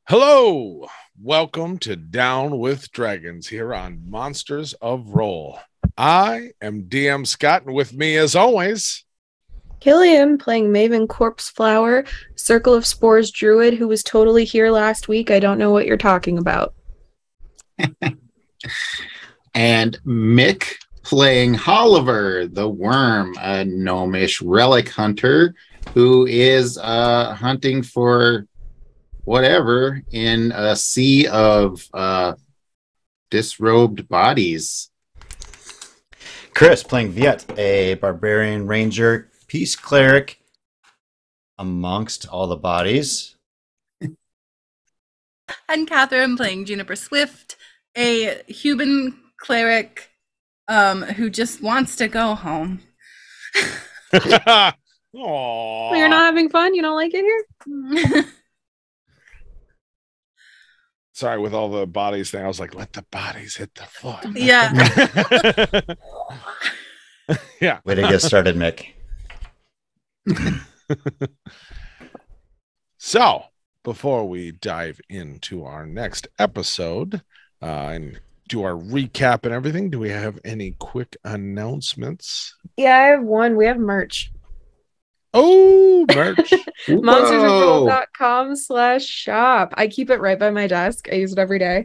Hello, welcome to Down with Dragons here on Monsters of Roll. I am DM Scott, and with me, as always, Killian playing Maven Corpse Flower, Circle of Spores Druid, who was totally here last week. I don't know what you're talking about. And Mick playing Holliver, the Worm, a gnomish relic hunter who is hunting for whatever in a sea of disrobed bodies. Chris playing Viet, a barbarian ranger, peace cleric amongst all the bodies. And Catherine playing Juniper Swift, a human cleric who just wants to go home. Aww. Well, you're not having fun? You don't like it here? Sorry, with all the bodies thing, I was like, let the bodies hit the floor. Yeah. Yeah. Way to get started, Mick. So, before we dive into our next episode and do our recap and everything, do we have any quick announcements? Yeah, I have one. We have merch. Oh, merch. monstersofroll.com/shop. I keep it right by my desk. I use it every day.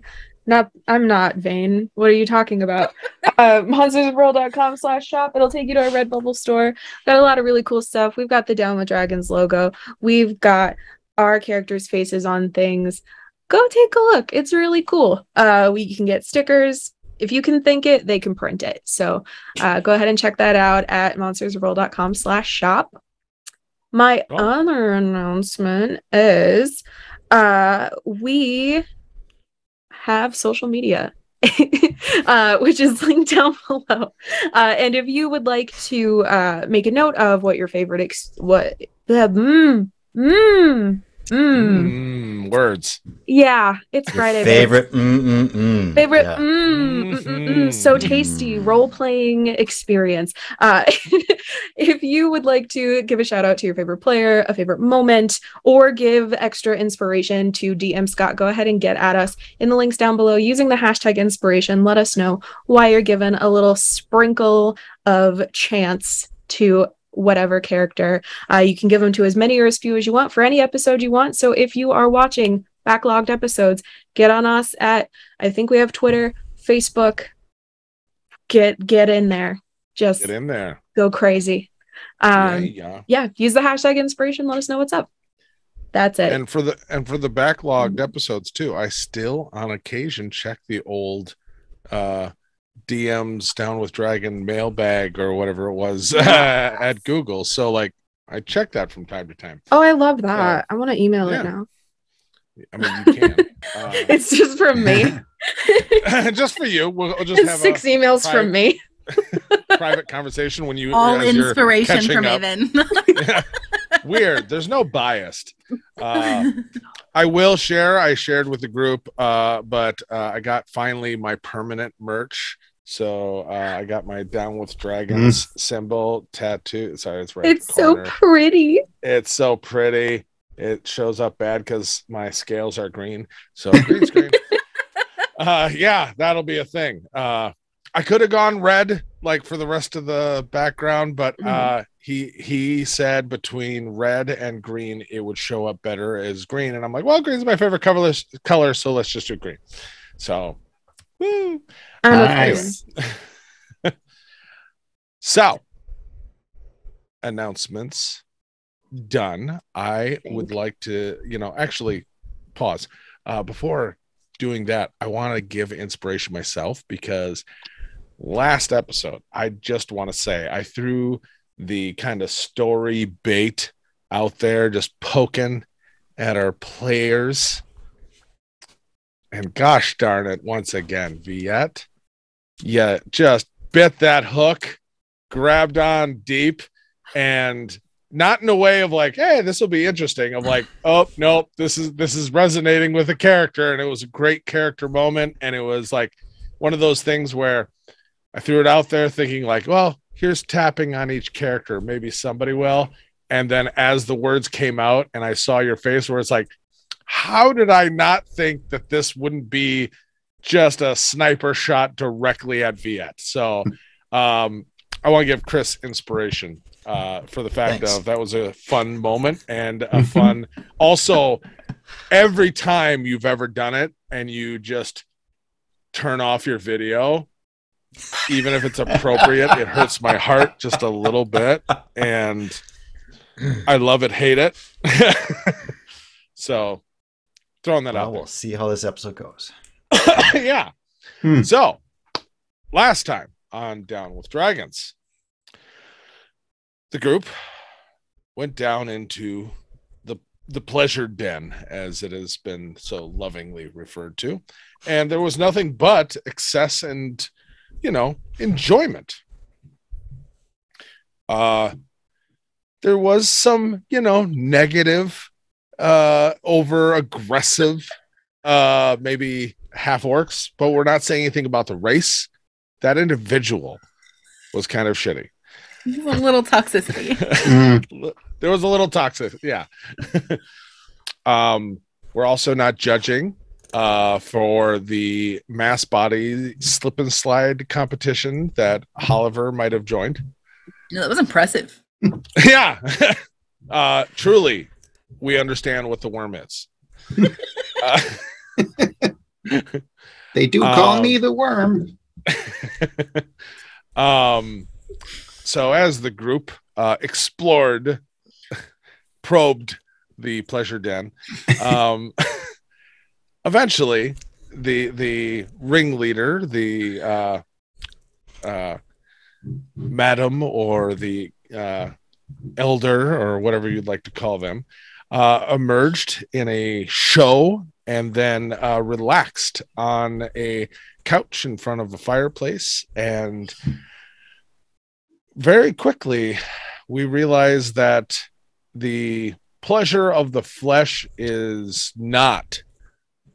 I'm not vain. What are you talking about? monstersofroll.com/shop. It'll take you to our Redbubble store. Got a lot of really cool stuff. We've got the Down with Dragons logo. We've got our characters' faces on things. Go take a look. It's really cool. We can get stickers. If you can think it, they can print it. So go ahead and check that out at monstersofroll.com/shop. My other announcement is we have social media, which is linked down below. And if you would like to make a note of what your favorite Words. Yeah, it's Friday. Favorite Favorite yeah. So tasty role-playing experience. If you would like to give a shout out to your favorite player, a favorite moment, or give extra inspiration to DM Scott, go ahead and get at us in the links down below using the hashtag inspiration. Let us know why you're given a little sprinkle of chance to whatever character. You can give them to as many or as few as you want for any episode you want. So if you are watching backlogged episodes, get on us at, I think we have Twitter, Facebook. Get in there. Just get in there. Go crazy. Yeah, use the hashtag inspiration. Let us know what's up. That's it. And for the backlogged episodes too, I still on occasion check the old DMs Down with Dragon mailbag or whatever it was at Google. So like I check that from time to time. Oh, I love that. I want to email it now. I mean, you can. It's just from me. Just for you. We'll just have 6 emails from me. Private conversation when you all inspiration from Maven. Yeah. Weird. There's no bias. I will share. I shared with the group, but I got finally my permanent merch. So I got my Down with Dragons symbol tattoo. Sorry, it's right. It's so pretty. It's so pretty. It shows up bad because my scales are green. So green screen. Yeah, that'll be a thing. I could have gone red like for the rest of the background, but he said between red and green it would show up better as green, and I'm like, well, green's my favorite color, so let's just do green. So, woo. Nice. So, announcements done. I would like to, actually pause before doing that. I want to give inspiration myself because last episode, I just want to say I threw the kind of story bait out there, just poking at our players. And gosh darn it, once again, Viet, you just bit that hook, grabbed on deep, and not in a way of like, hey, this will be interesting. I'm like, oh, nope, this is resonating with the character. And it was a great character moment. And it was like one of those things where I threw it out there thinking like, well, here's tapping on each character. Maybe somebody will. And then as the words came out and I saw your face where it's like, how did I not think that this wouldn't be just a sniper shot directly at Viet? So I want to give Chris inspiration for the fact Thanks. of that was a fun moment and a fun also every time you've ever done it and you just turn off your video, even if it's appropriate, it hurts my heart just a little bit, and I love it, hate it. So throwing that out We'll see how this episode goes. yeah. So last time on Down with Dragons, the group went down into the pleasure den, as it has been so lovingly referred to, and there was nothing but excess and enjoyment. There was some negative, over aggressive, maybe half orcs, but we're not saying anything about the race. That individual was kind of shitty. A little toxicity. There was a little toxic, yeah. We're also not judging for the mass body slip and slide competition that Oliver might have joined. No, that was impressive. Yeah. Truly, we understand what the worm is. They do call me the worm. So as the group probed the pleasure den, eventually the ringleader, the madam or the elder or whatever you'd like to call them, emerged in a show and then relaxed on a couch in front of a fireplace. And very quickly we realized that the pleasure of the flesh is not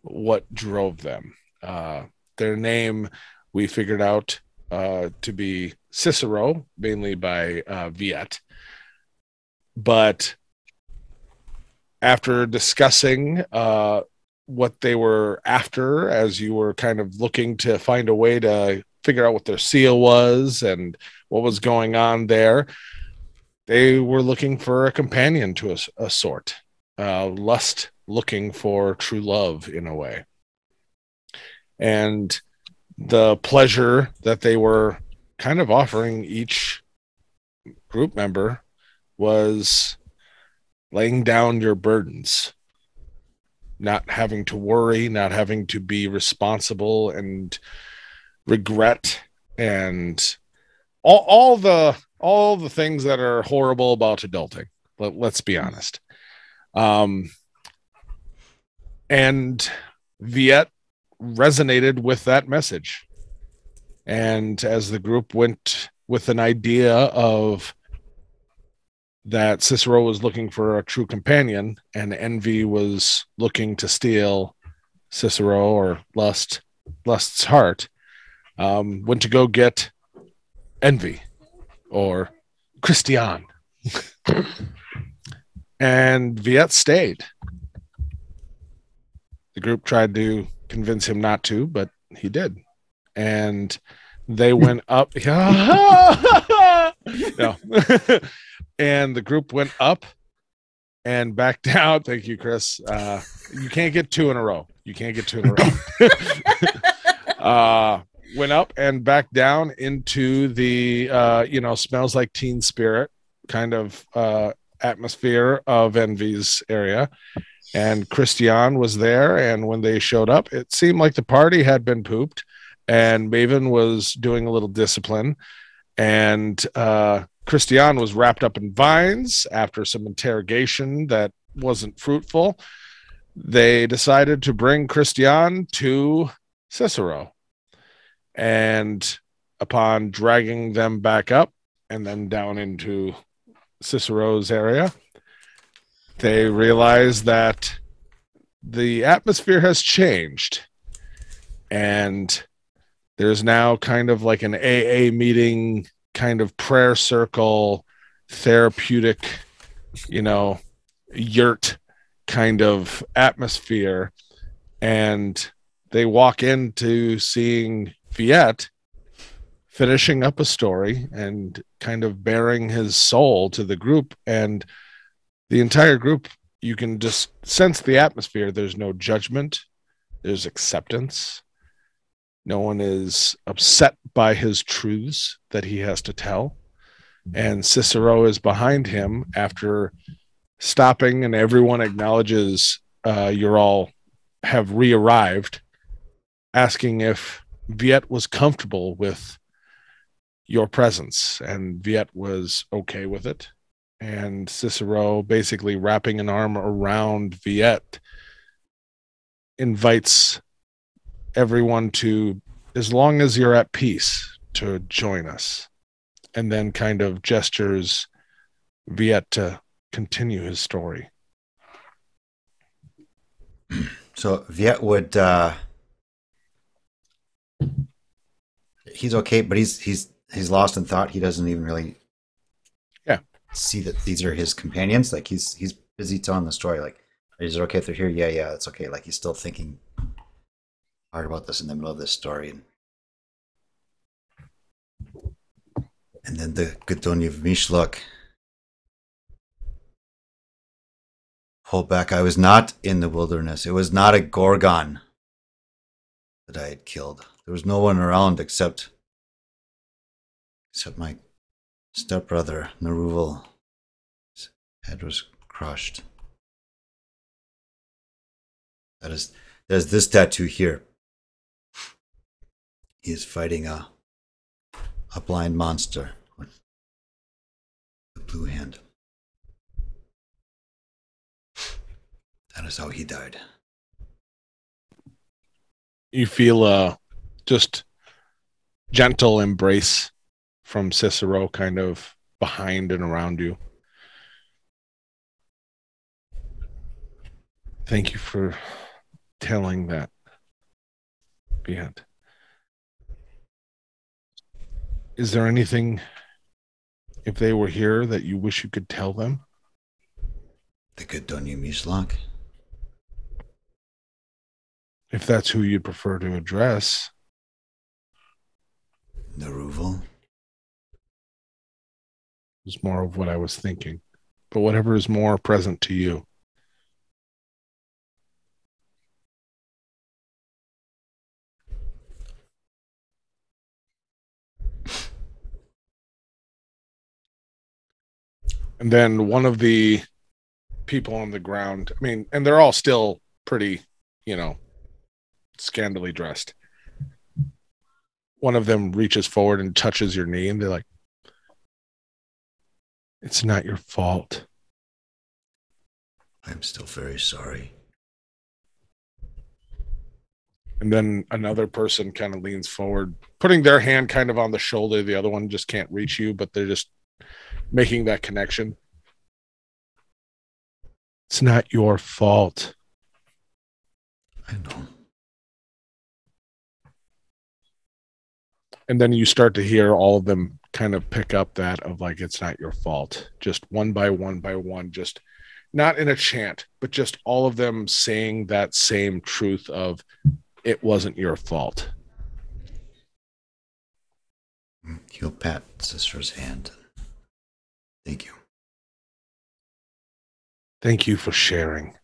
what drove them. Their name we figured out to be Cicero, mainly by Viet. But after discussing what they were after, as you were kind of looking to find a way to figure out what their seal was and what was going on there, they were looking for a companion to a sort. Lust looking for true love in a way. And the pleasure that they were kind of offering each group member was laying down your burdens, not having to worry, not having to be responsible and regret and all the things that are horrible about adulting. Let's be honest. And Viet resonated with that message. And as the group went with an idea of that Cicero was looking for a true companion and Envy was looking to steal Cicero or Lust's heart, went to go get Envy or Christian. And Viet stayed. The group tried to convince him not to, but he did. And they went up. No. And the group went up and back down. Thank you, Chris. You can't get two in a row. Went up and back down into the, smells like Teen Spirit kind of atmosphere of Envy's area. And Christian was there. And when they showed up, it seemed like the party had been pooped and Maven was doing a little discipline. And Christian was wrapped up in vines after some interrogation that wasn't fruitful. They decided to bring Christian to Cicero. And upon dragging them back up and then down into Cicero's area, they realized that the atmosphere has changed. And there's now kind of like an AA meeting, kind of prayer circle, therapeutic, yurt kind of atmosphere, and they walk into seeing Viet finishing up a story and kind of bearing his soul to the group. And the entire group, you can just sense the atmosphere. There's no judgment. There's acceptance. No one is upset by his truths that he has to tell. And Cicero is behind him after stopping, and everyone acknowledges you're all have re-arrived, asking if Viet was comfortable with your presence, and Viet was okay with it. And Cicero, basically wrapping an arm around Viet, invites everyone to, as long as you're at peace, to join us, and then kind of gestures Viet to continue his story. So Viet would he's okay, but he's lost in thought. He doesn't even really see that these are his companions. Like he's busy telling the story. Like, is it okay if they're here? Yeah, it's okay. Like he's still thinking hard about this in the middle of this story. And then the Gdoniv Mishluk. Hold back. I was not in the wilderness. It was not a Gorgon that I had killed. There was no one around except my stepbrother, Naruval. His head was crushed. There's this tattoo here. He is fighting a blind monster with the blue hand. That is how he died. You feel a just gentle embrace from Cicero, kind of behind and around you. Thank you for telling that, Viet. Is there anything, if they were here, that you wish you could tell them? The Gdoniv Mishluk. If that's who you'd prefer to address. Naruval. Is more of what I was thinking. But whatever is more present to you. And then one of the people on the ground, I mean, and they're all still pretty, scantily dressed. One of them reaches forward and touches your knee, and they're like, "It's not your fault." I'm still very sorry. And then another person kind of leans forward, putting their hand kind of on the shoulder. The other one just can't reach you, but they're just making that connection. It's not your fault. I know. And then you start to hear all of them kind of pick up that of like, it's not your fault. Just one by one, just not in a chant, but just all of them saying that same truth of it wasn't your fault. He'll pat Sister's hand. Thank you. Thank you for sharing.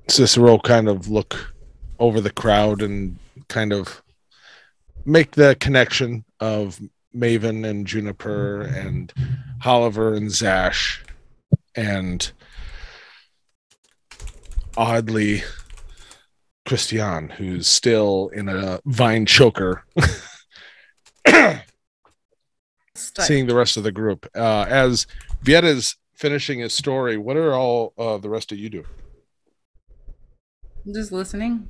Cicero kind of look over the crowd and kind of make the connection of Maven and Juniper and Oliver and Zash and oddly Christian, who's still in a vine choker. Seeing the rest of the group. As Viet is finishing his story, what are all the rest of you doing? I'm just listening.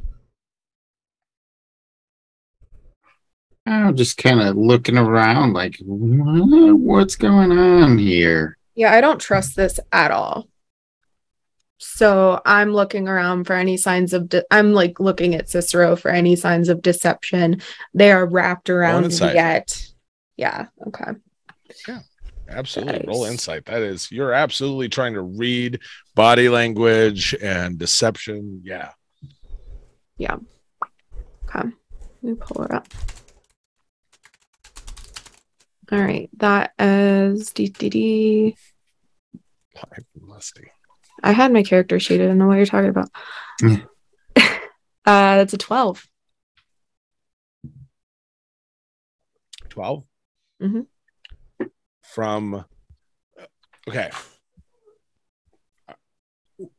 I'm just kind of looking around like, what's going on here? Yeah, I don't trust this at all. So I'm looking around for any signs of, I'm like looking at Cicero for any signs of deception. They are wrapped around Viet. Yeah, okay. Yeah, Absolutely. Roll Nice. insight. You're absolutely trying to read body language and deception. Yeah. Yeah. Okay. Let me pull it up. All right. That is DDD. Lusty. I had my character sheet. I don't know what you're talking about. Yeah. That's a 12. 12? Mm-hmm. From, okay.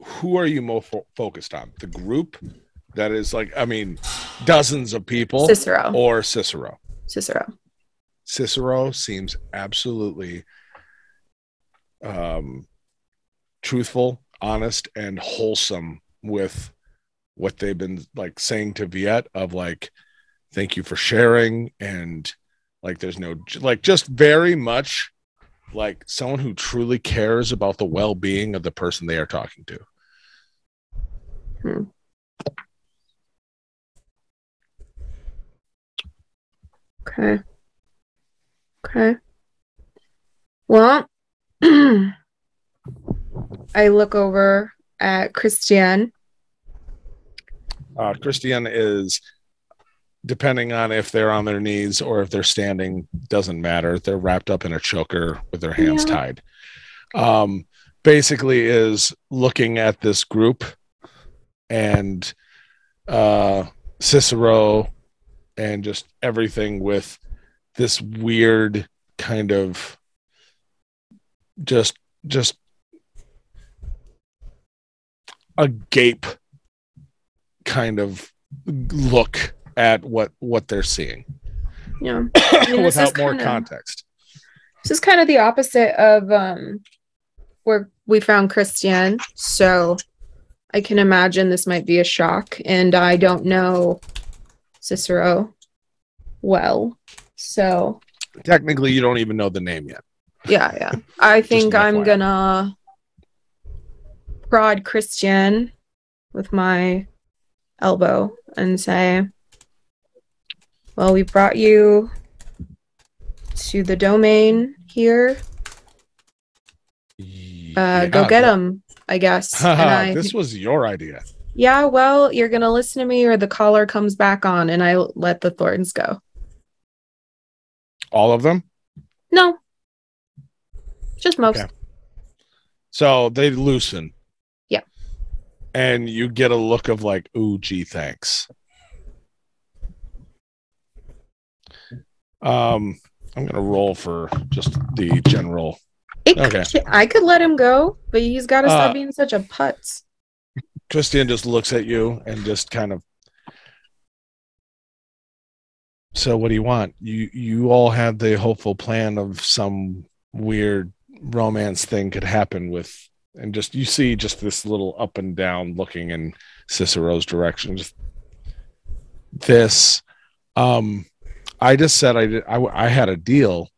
Who are you more focused on? The group that is like, I mean, dozens of people? Cicero. Or Cicero? Cicero. Cicero seems absolutely truthful, honest, and wholesome with what they've been like saying to Viet of like, thank you for sharing, and like there's no like just very much like someone who truly cares about the well-being of the person they are talking to. Okay. Well, I look over at Christiane. Christian is, depending on if they're on their knees or if they're standing, doesn't matter. They're wrapped up in a choker with their hands tied. Basically is looking at this group and Cicero and just everything with this weird kind of just a gape kind of look at what they're seeing. Yeah. Without more context. This is kind of the opposite of where we found Christiane. So I can imagine this might be a shock, and I don't know Cicero well. So technically you don't even know the name yet. Yeah. I think I'm gonna prod Christiane with my elbow and say, well, we brought you to the domain here. Go get him, I guess. This was your idea. Yeah, well, you're gonna listen to me or the collar comes back on and I let the Thorntons go. All of them? No. Just most. Okay. So they loosen. Yeah. And you get a look of like, ooh, gee, thanks. I'm gonna roll for just the general. I could let him go, but he's got to stop being such a putz. Christian just looks at you and just kind of. So what do you want? You all had the hopeful plan of some weird romance thing could happen with, and just you see just this little up and down looking in Cicero's direction. Just this. I just said I had a deal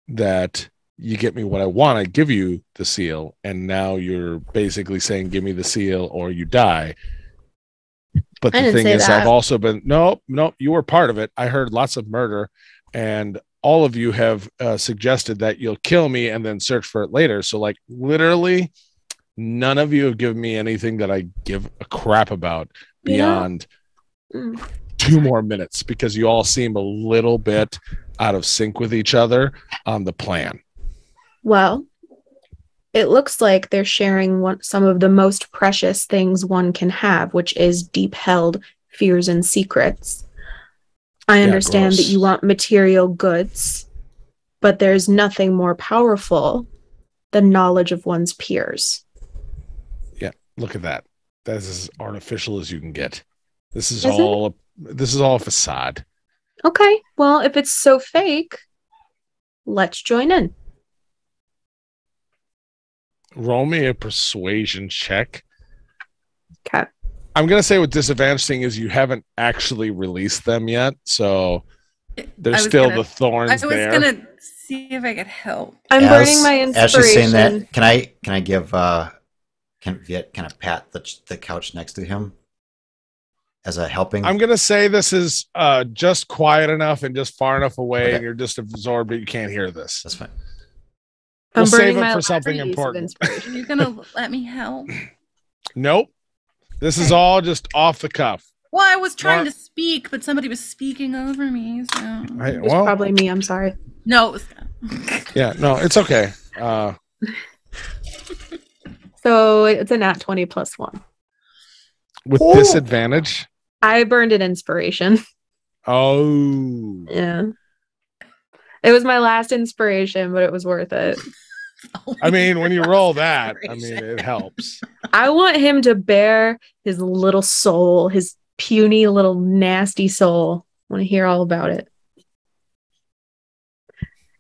that you get me what I want, I give you the seal, and now you're basically saying give me the seal or you die. But the thing is, I've also been nope, you were part of it. I heard lots of murder, and all of you have suggested that you'll kill me and then search for it later. So like literally none of you have given me anything that I give a crap about beyond 2 more minutes, because you all seem a little bit out of sync with each other on the plan. Well, it looks like they're sharing some of the most precious things one can have, which is deep-held fears and secrets. I understand that you want material goods, but there's nothing more powerful than knowledge of one's peers. Yeah, look at that. That's as artificial as you can get. This is all a facade. Okay, well, if it's so fake, let's join in. Roll me a persuasion check. Okay. I'm going to say with disadvantage thing is you haven't actually released them yet, so there's still the thorns there. I was going to see if I could help. I'm burning my inspiration. As she's saying that, can I give can Viet kind of pat the couch next to him as a helping? I'm going to say this is just quiet enough and just far enough away, and you're just absorbed that you can't hear this. That's fine. I'm We'll save burning it my for elaborate something use of important. inspiration. You're gonna let me help? Nope. This is all just off the cuff. Well, I was trying Mar- to speak, but somebody was speaking over me. So It was probably me. I'm sorry. no, it was yeah, no, it's okay. So it's a nat 20 plus 1. With Oh. disadvantage. I burned an inspiration. Oh. Yeah. It was my last inspiration, but it was worth it. I mean, when you roll that, I mean, Inspiration. it helps. I want him to bear his little soul, his puny little nasty soul. I want to hear all about it.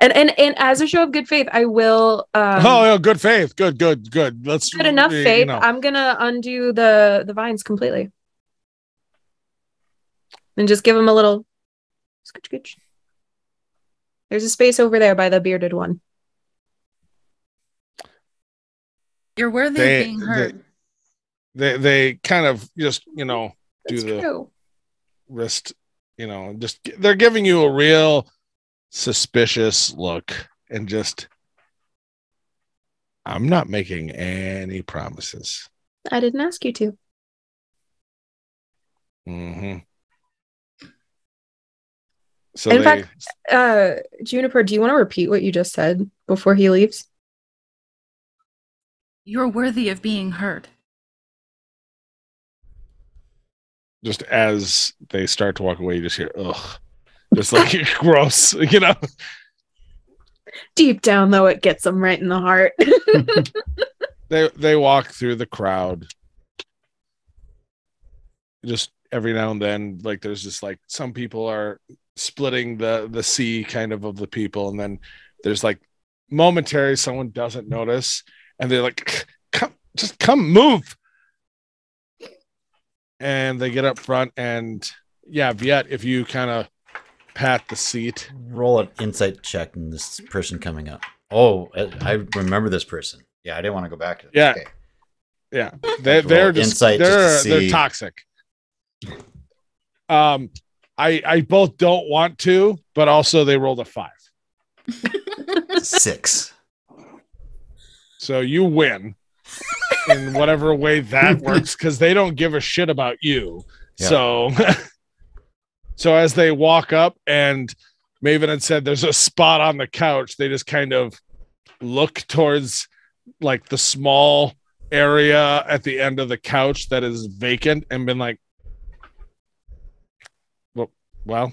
And as a show of good faith, I will. Oh, good faith. Good. Let's Good enough you faith. know. I'm gonna undo the vines completely, and just give him a little. Scooch. There's a space over there by the bearded one. You're worthy of being heard. They kind of just, do That's the true. wrist, just they're giving you a real suspicious look and just, I'm not making any promises. I didn't ask you to. Mm-hmm. So In fact, Juniper, do you want to repeat what you just said before he leaves? You're worthy of being heard. just as they start to walk away, you just hear, ugh, just like gross, Deep down, though, it gets them right in the heart. They walk through the crowd. Just every now and then, like there's just like some people are splitting the sea kind of the people, and then there's like momentary someone doesn't notice, and they're like, come move. And they get up front, and yeah, Viet, if you kind of pat the seat. Roll an insight check on this person coming up. Oh, I remember this person. Yeah, I didn't want to go back to it. Yeah. Okay. Yeah. They're just they're toxic. I both don't want to, but also they rolled a 5. 6. So you win in whatever way that works, because they don't give a shit about you. Yeah. So as they walk up, and Maven had said there's a spot on the couch, they just kind of look towards like the small area at the end of the couch that is vacant and been like, well.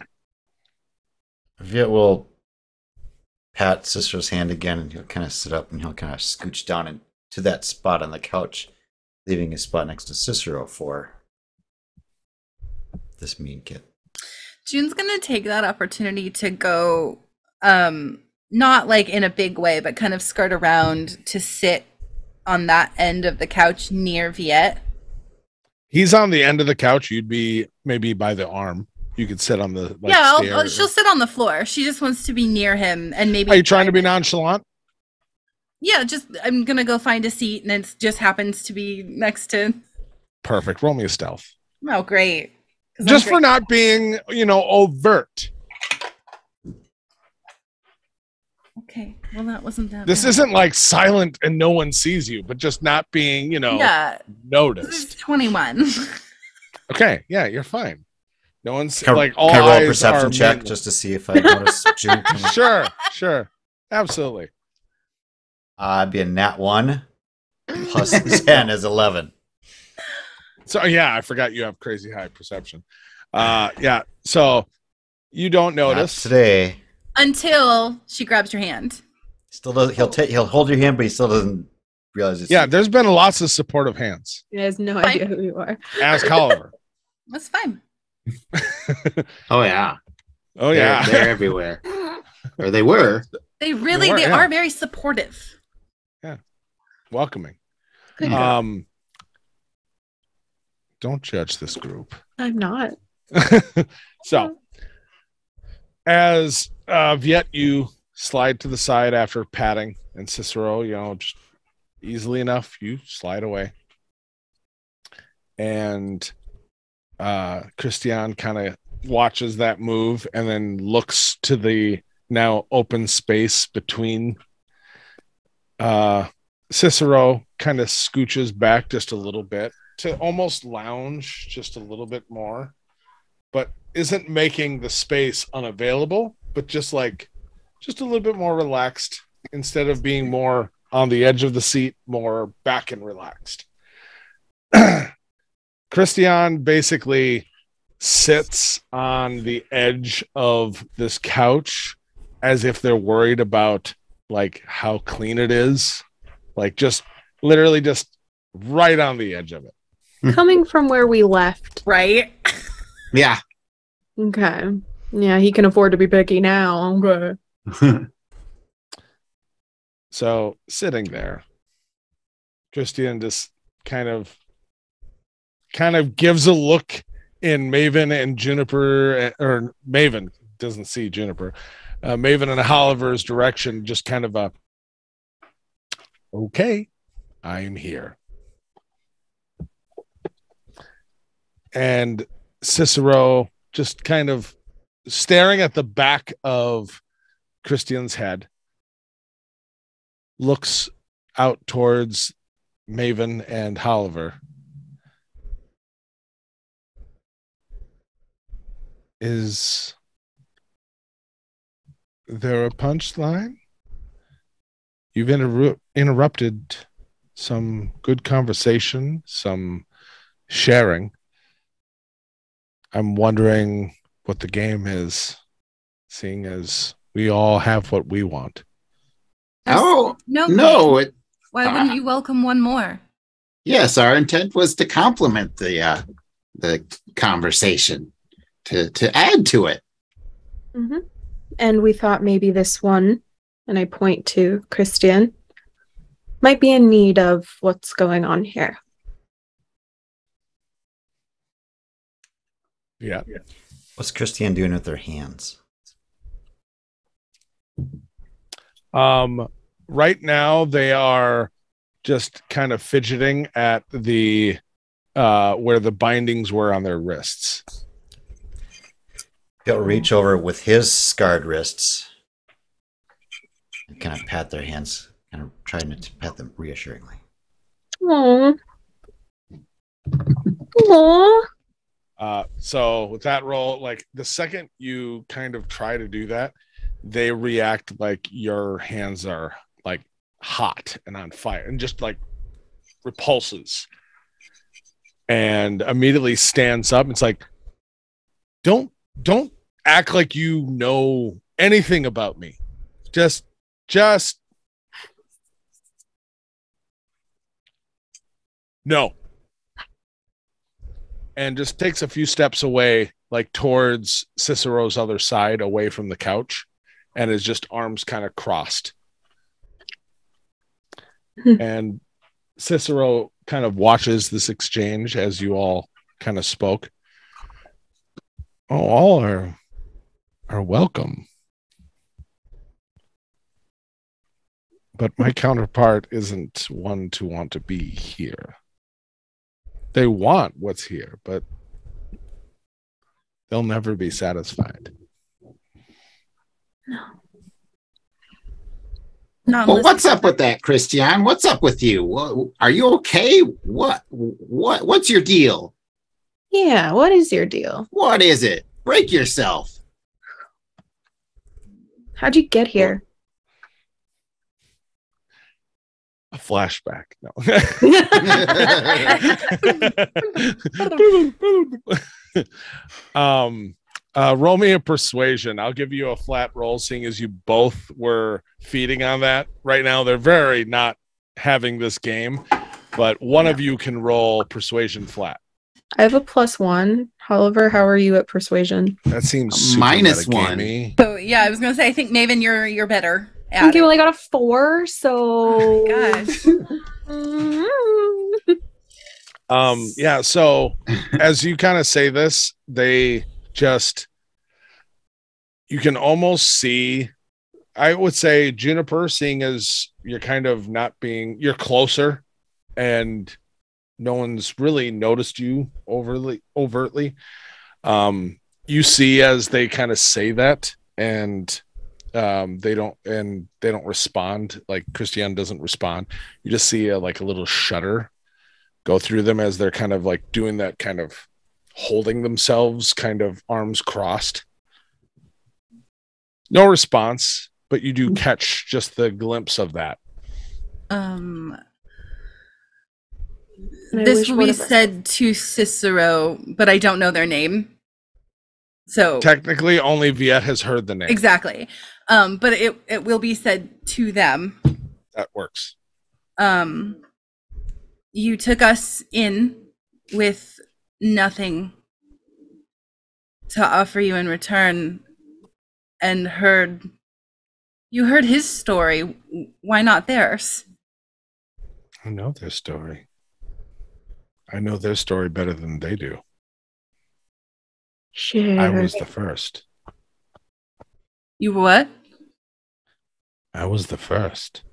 Viet will pat Cicero's hand again, and he'll kind of sit up and he'll kind of scooch down into that spot on the couch, leaving his spot next to Cicero for this mean kid. June's gonna take that opportunity to go, not like in a big way, but kind of skirt around to sit on that end of the couch near Viet. He's on the end of the couch. You'd be maybe by the arm. You could sit on the she'll sit on the floor. She just wants to be near him, and maybe. Are you trying to be nonchalant? Yeah, I'm gonna go find a seat, and it just happens to be next to. Perfect. Roll me a stealth. Oh, great! Just for not being, overt. Okay, well, that wasn't that. This bad. isn't like silent and no one sees you, but just not being, noticed. This is 21. Okay, yeah, you're fine. No one's Can all I roll eyes a perception are check men- just to see if I notice June coming? Sure, absolutely. It'd be a nat 1 plus 10 is 11. So yeah, I forgot you have crazy high perception. Yeah, so you don't notice Not today. Until she grabs your hand. Still does. He'll hold your hand, but he still doesn't realize it's. Yeah, there's been lots of supportive hands. He has no idea who you are. Ask Oliver. That's fine. Oh yeah. Oh yeah, They're everywhere. Or they were. They yeah. are very supportive. Yeah, welcoming. Good Don't judge this group. I'm not. So, as Viet, you slide to the side after patting, and Cicero, just easily enough, you slide away. And Christian kind of watches that move and then looks to the now open space between Cicero kind of scooches back just a little bit to almost lounge just a little bit more, but isn't making the space unavailable, but just a little bit more relaxed instead of being more on the edge of the seat, more back and relaxed. Christian basically sits on the edge of this couch as if they're worried about like how clean it is, like just literally just right on the edge of it. Coming from where we left. Right? Yeah. Okay. Yeah, he can afford to be picky now. Okay. So sitting there, Christian just kind of gives a look in Maven and Juniper, or Maven doesn't see Juniper, Maven and Oliver's direction, just kind of a, okay, I'm here. And Cicero just kind of staring at the back of Christian's head, looks out towards Maven and Oliver. Is there a punchline? You've interrupted some good conversation, some sharing. I'm wondering what the game is, seeing as we all have what we want. No. Why wouldn't you welcome one more? Yes, our intent was to complement the conversation, to add to it. Mm-hmm. And we thought maybe this one, and I point to Christian, might be in need of what's going on here. Yeah. What's Christian doing with their hands? Right now they are just kind of fidgeting at the where the bindings were on their wrists. He'll reach over with his scarred wrists and kind of pat their hands, kind of trying to pat them reassuringly. Aww. Aww. So with that roll, like the second you kind of try to do that, they react like your hands are like hot and on fire and just like repulses, and immediately stands up. It's like, don't act like you know anything about me. Just no. And just takes a few steps away, like towards Cicero's other side, away from the couch, and is just arms kind of crossed. And Cicero kind of watches this exchange as you all kind of spoke. Oh, all are welcome. But my counterpart isn't one to want to be here. They want what's here, but they'll never be satisfied. Well, what's up with that, Christian? What's up with you? Are you okay? What's your deal? Yeah, what is your deal? What is it? Break yourself. How'd you get here? A flashback. No. Roll me a persuasion. I'll give you a flat roll, seeing as you both were feeding on that. Right now, they're very not having this game, but one of you can roll persuasion flat. I have a +1. Oliver, how are you at persuasion? That seems super -1. So yeah, I was gonna say, I think Maven, you're better. I think you only got a 4, so Gosh. Yeah, so as you kind of say this, they just, you can almost see, I would say, Juniper, seeing as you're kind of not being, you're closer and no one's really noticed you overtly. You see as they kind of say that, and They don't respond. Like Christiane doesn't respond. You just see a little shudder go through them as they're kind of like doing that kind of holding themselves, kind of arms crossed. No response, but you do catch just the glimpse of that. This will be said to Cicero, but I don't know their name. So technically only Viet has heard the name. Exactly. But it will be said to them. That works. You took us in with nothing to offer you in return, and you heard his story. Why not theirs? I know their story. I know their story better than they do. Sure. I was the first. You what? I was the first.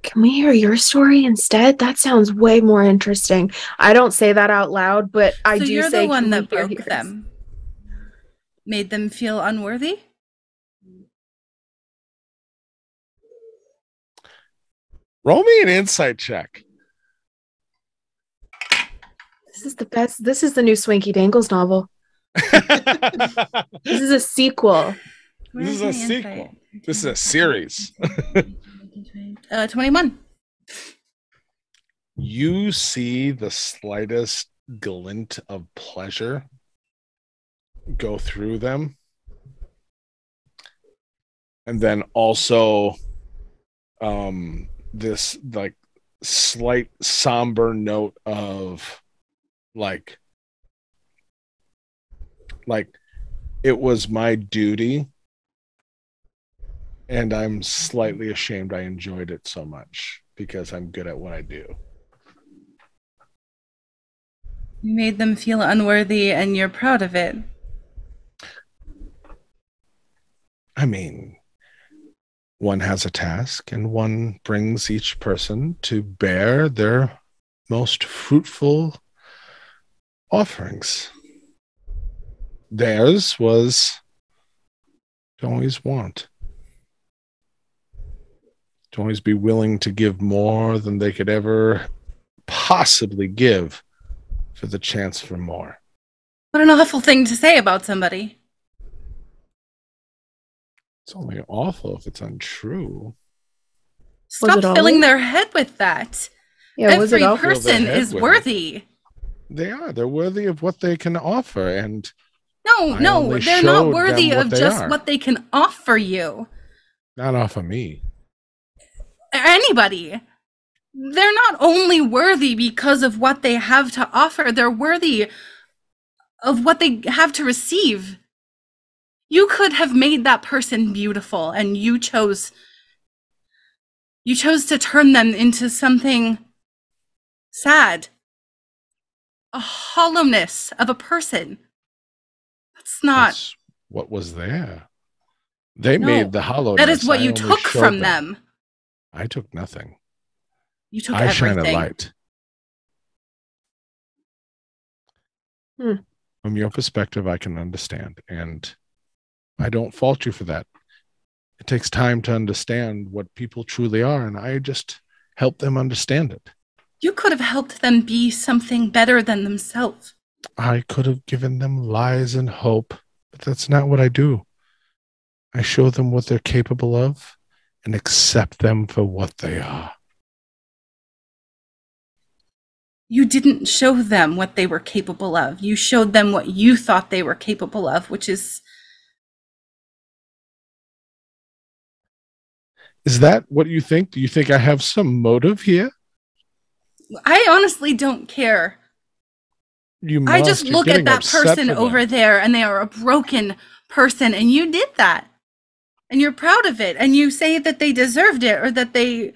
Can we hear your story instead? That sounds way more interesting. I don't say that out loud, but I do say, you're the one can that we hear broke yours? them. Made them feel unworthy? Roll me an insight check. This is the best. This is the new Swanky Dangles novel. This is a sequel. This is a sequel. This is a series. 21. You see the slightest glint of pleasure go through them. And then also this like slight somber note of like it was my duty and I'm slightly ashamed I enjoyed it so much because I'm good at what I do. You made them feel unworthy and you're proud of it. I mean, one has a task and one brings each person to bear their most fruitful offerings. Theirs was to always want. To always be willing to give more than they could ever possibly give for the chance for more. What an awful thing to say about somebody. It's only awful if it's untrue. Stop filling their head with that. Yeah, every person is worthy. They are. They're worthy of what they can offer. And no, they're not worthy of just what they can offer you. Not offer me. Anybody. They're not only worthy because of what they have to offer, they're worthy of what they have to receive. You could have made that person beautiful, and you chose to turn them into something sad. A hollowness of a person. That's what was there. They made the hollowness. That is what you took from them. I took nothing. You took everything. I shine a light. From your perspective, I can understand, and I don't fault you for that. It takes time to understand what people truly are, and I just help them understand it. You could have helped them be something better than themselves. I could have given them lies and hope, but that's not what I do. I show them what they're capable of and accept them for what they are. You didn't show them what they were capable of. You showed them what you thought they were capable of, which is... Is that what you think? Do you think I have some motive here? I honestly don't care. I just look at that person over there and they are a broken person, and you did that. And you're proud of it. And you say that they deserved it or that they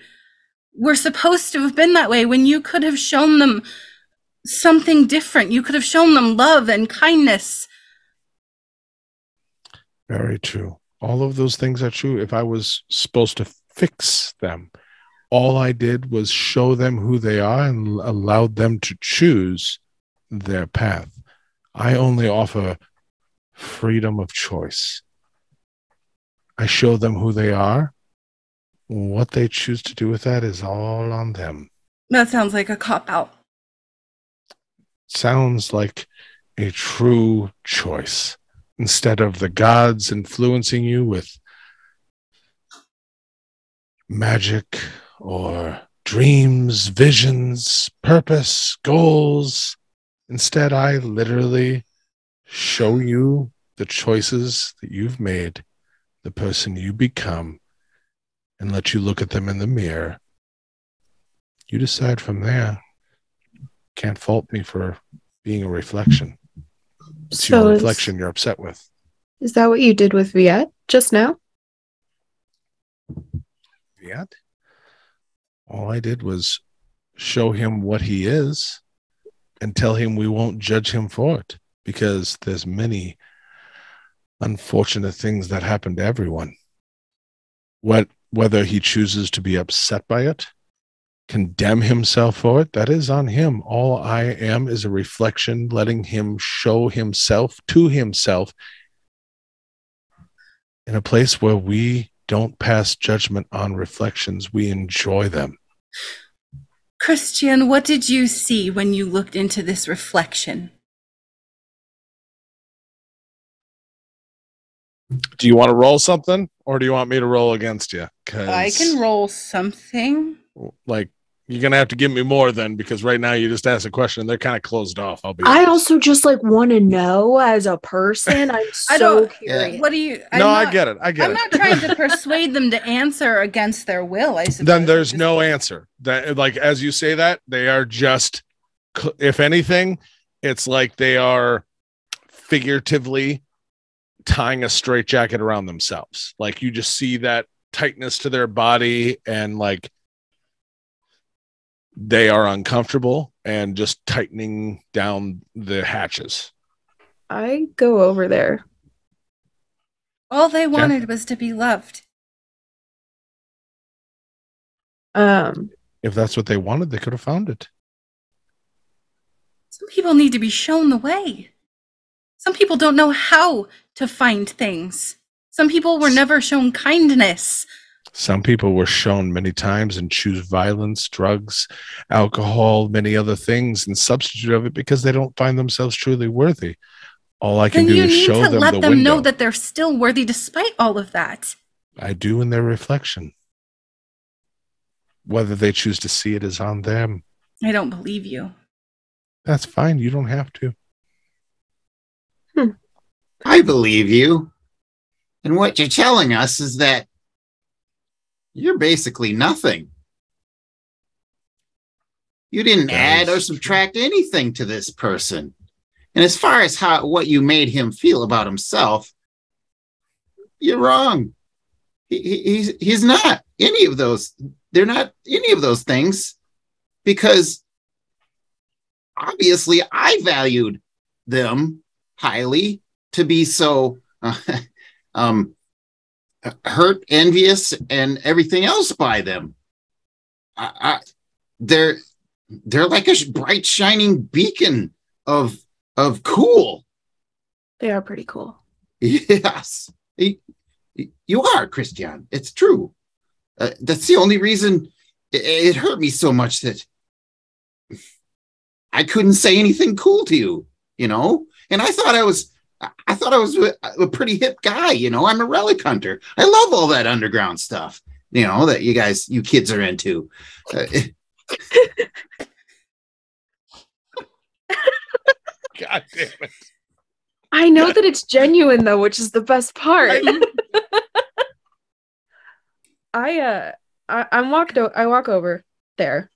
were supposed to have been that way when you could have shown them something different. You could have shown them love and kindness. Very true. All of those things are true. If I was supposed to fix them, all I did was show them who they are and allowed them to choose their path. I only offer freedom of choice. I show them who they are. What they choose to do with that is all on them. That sounds like a cop-out. Sounds like a true choice. Instead of the gods influencing you with magic or dreams, visions, purpose, goals. Instead, I literally show you the choices that you've made, the person you become, and let you look at them in the mirror. You decide from there. Can't fault me for being a reflection. It's your reflection you're upset with. Is that what you did with Viet just now? Viet? All I did was show him what he is and tell him we won't judge him for it, because there's many unfortunate things that happen to everyone. Whether he chooses to be upset by it, condemn himself for it, that is on him. All I am is a reflection, letting him show himself to himself in a place where we don't pass judgment on reflections. We enjoy them. Christian, what did you see when you looked into this reflection? Do you want to roll something, or do you want me to roll against you? I can roll something. Like, you're going to have to give me more then, because right now you just asked a question and they're kind of closed off. I also just want to know as a person. I'm so curious. What do you? I get it. I'm not trying to persuade them to answer against their will, I suppose. Then there's no answer. That, like, as you say that, they are just, if anything, it's like they are figuratively tying a straitjacket around themselves. Like, you just see that tightness to their body, and like they are uncomfortable and just tightening down the hatches. I go over there. All they wanted was to be loved. If that's what they wanted, they could have found it. Some people need to be shown the way. Some people don't know how to find things. Some people were never shown kindness. Some people were shown many times and choose violence, drugs, alcohol, many other things in substitute of it because they don't find themselves truly worthy. All I can do is show them the window. Let them know that they're still worthy despite all of that. I do in their reflection. Whether they choose to see it is on them. I don't believe you. That's fine. You don't have to. I believe you. And what you're telling us is that you're basically nothing. You didn't add or subtract anything to this person. And as far as what you made him feel about himself, you're wrong. He's not any of those. They're not any of those things, because obviously I valued them highly to be so hurt, envious, and everything else by them. They're like a bright, shining beacon of cool. They are pretty cool. Yes, you are, Christian. It's true. That's the only reason it hurt me so much that I couldn't say anything cool to you, you know. And I thought I was a pretty hip guy, you know. I'm a relic hunter. I love all that underground stuff, you know, that you kids are into. God damn it. I know that it's genuine though, which is the best part. I walk over there,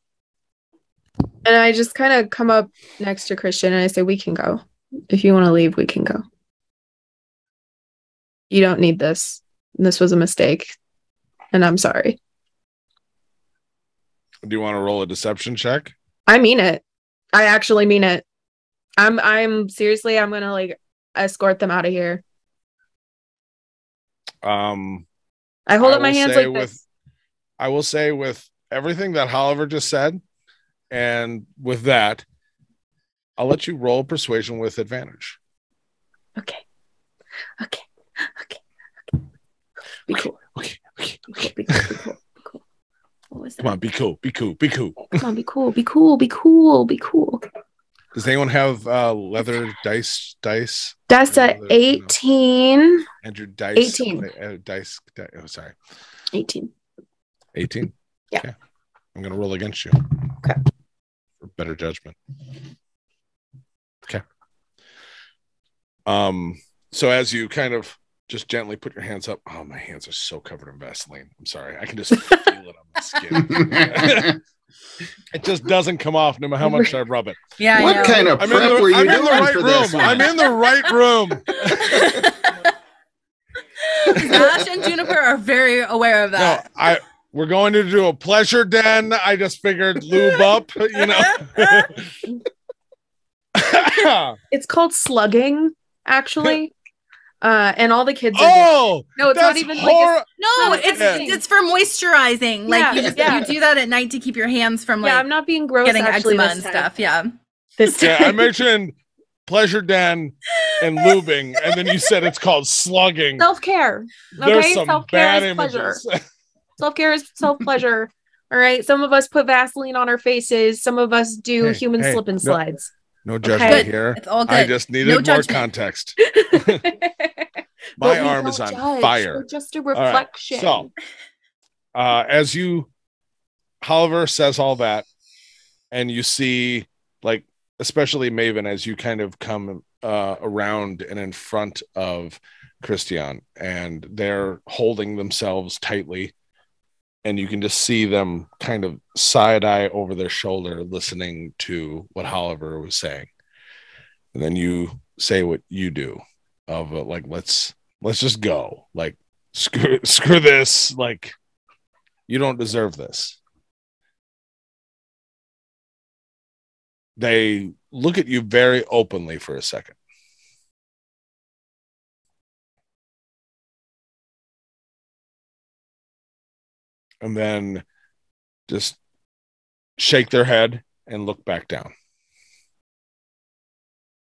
and I just kind of come up next to Christian and I say, "We can go. If you want to leave, we can go. You don't need this. This was a mistake, and I'm sorry." Do you want to roll a deception check? I mean it. I actually mean it. I'm seriously, I'm gonna like escort them out of here. I hold up my hands like this. I will say, with everything that Oliver just said, and with that, I'll let you roll persuasion with advantage. Okay. Be cool. Okay. Be cool. What was that? Come on, be cool. Come on, be cool. Does anyone have leather dice? That's at 18. And your dice. 18. Dice. Oh, sorry. 18. 18? Yeah. Okay. I'm going to roll against you. Okay. For better judgment. Okay. So as you kind of just gently put your hands up. Oh, my hands are so covered in Vaseline. I'm sorry. I can just feel it on my skin. It just doesn't come off no matter how much I rub it. Yeah. What kind of prep were you doing for this one? I'm in the right room. Ash and Juniper are very aware of that. No, we're going to do a pleasure den. I just figured lube up, you know. It's called slugging, actually. And all the kids are no, it's not even it's for moisturizing. Like you do that at night to keep your hands from I'm not being gross, getting eczema and stuff. Yeah. I mentioned pleasure den and lubing, and then you said it's called slugging. Self-care. Okay, There's some self-care bad is images. pleasure. Self-care is self-pleasure. All right. Some of us put Vaseline on our faces. Some of us do human slip and slides. No judgment here. It's all good. I just needed more context. My arm is on fire. We're just a reflection. Right. So, as Oliver says all that, and you see, like, especially Maven, as you kind of come around and in front of Christian, and they're holding themselves tightly, and you can just see them kind of side eye over their shoulder, listening to what Oliver was saying. And then you say what you do of like, let's just go. Like, screw this. Like, you don't deserve this. They look at you very openly for a second. And then just shake their head and look back down.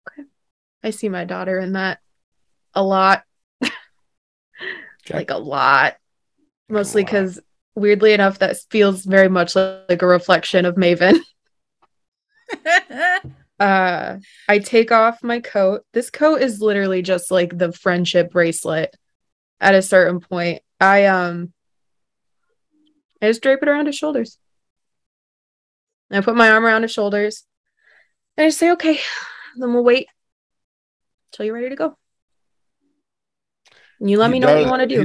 Okay. I see my daughter in that a lot. Like a lot. Mostly because, weirdly enough, that feels very much like a reflection of Maven. I take off my coat. This coat is literally just like the friendship bracelet at a certain point. I just drape it around his shoulders. I put my arm around his shoulders. And I just say, okay, then we'll wait until you're ready to go. And you let me know what you want to do.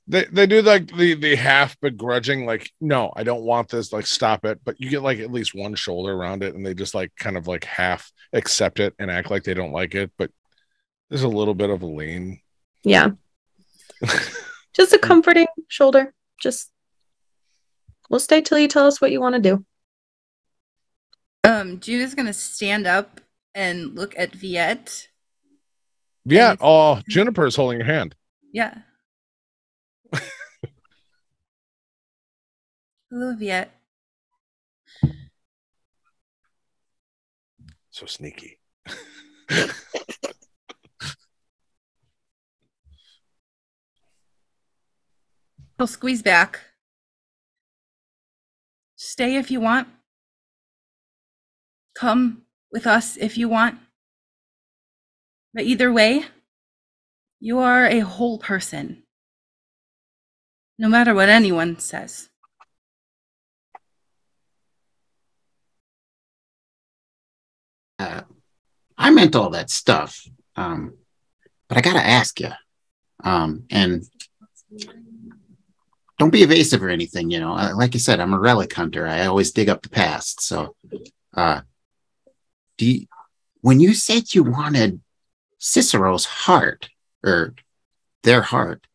They do like the half begrudging, like, no, I don't want this, like, stop it. But you get like at least one shoulder around it, and they just like kind of like half accept it and act like they don't like it. But there's a little bit of a lean. Yeah. Just a comforting shoulder. Just we'll stay till you tell us what you want to do. Judah's gonna stand up and look at Viet. Yeah. Oh, Juniper is holding your hand. Yeah. Hello, Viet. So sneaky. He'll squeeze back. Stay if you want. Come with us if you want. But either way, you are a whole person. No matter what anyone says. I meant all that stuff. But I gotta ask you. And don't be evasive or anything, you know. Like I said, I'm a relic hunter. I always dig up the past. So, when you said you wanted Cicero's heart, or their heart,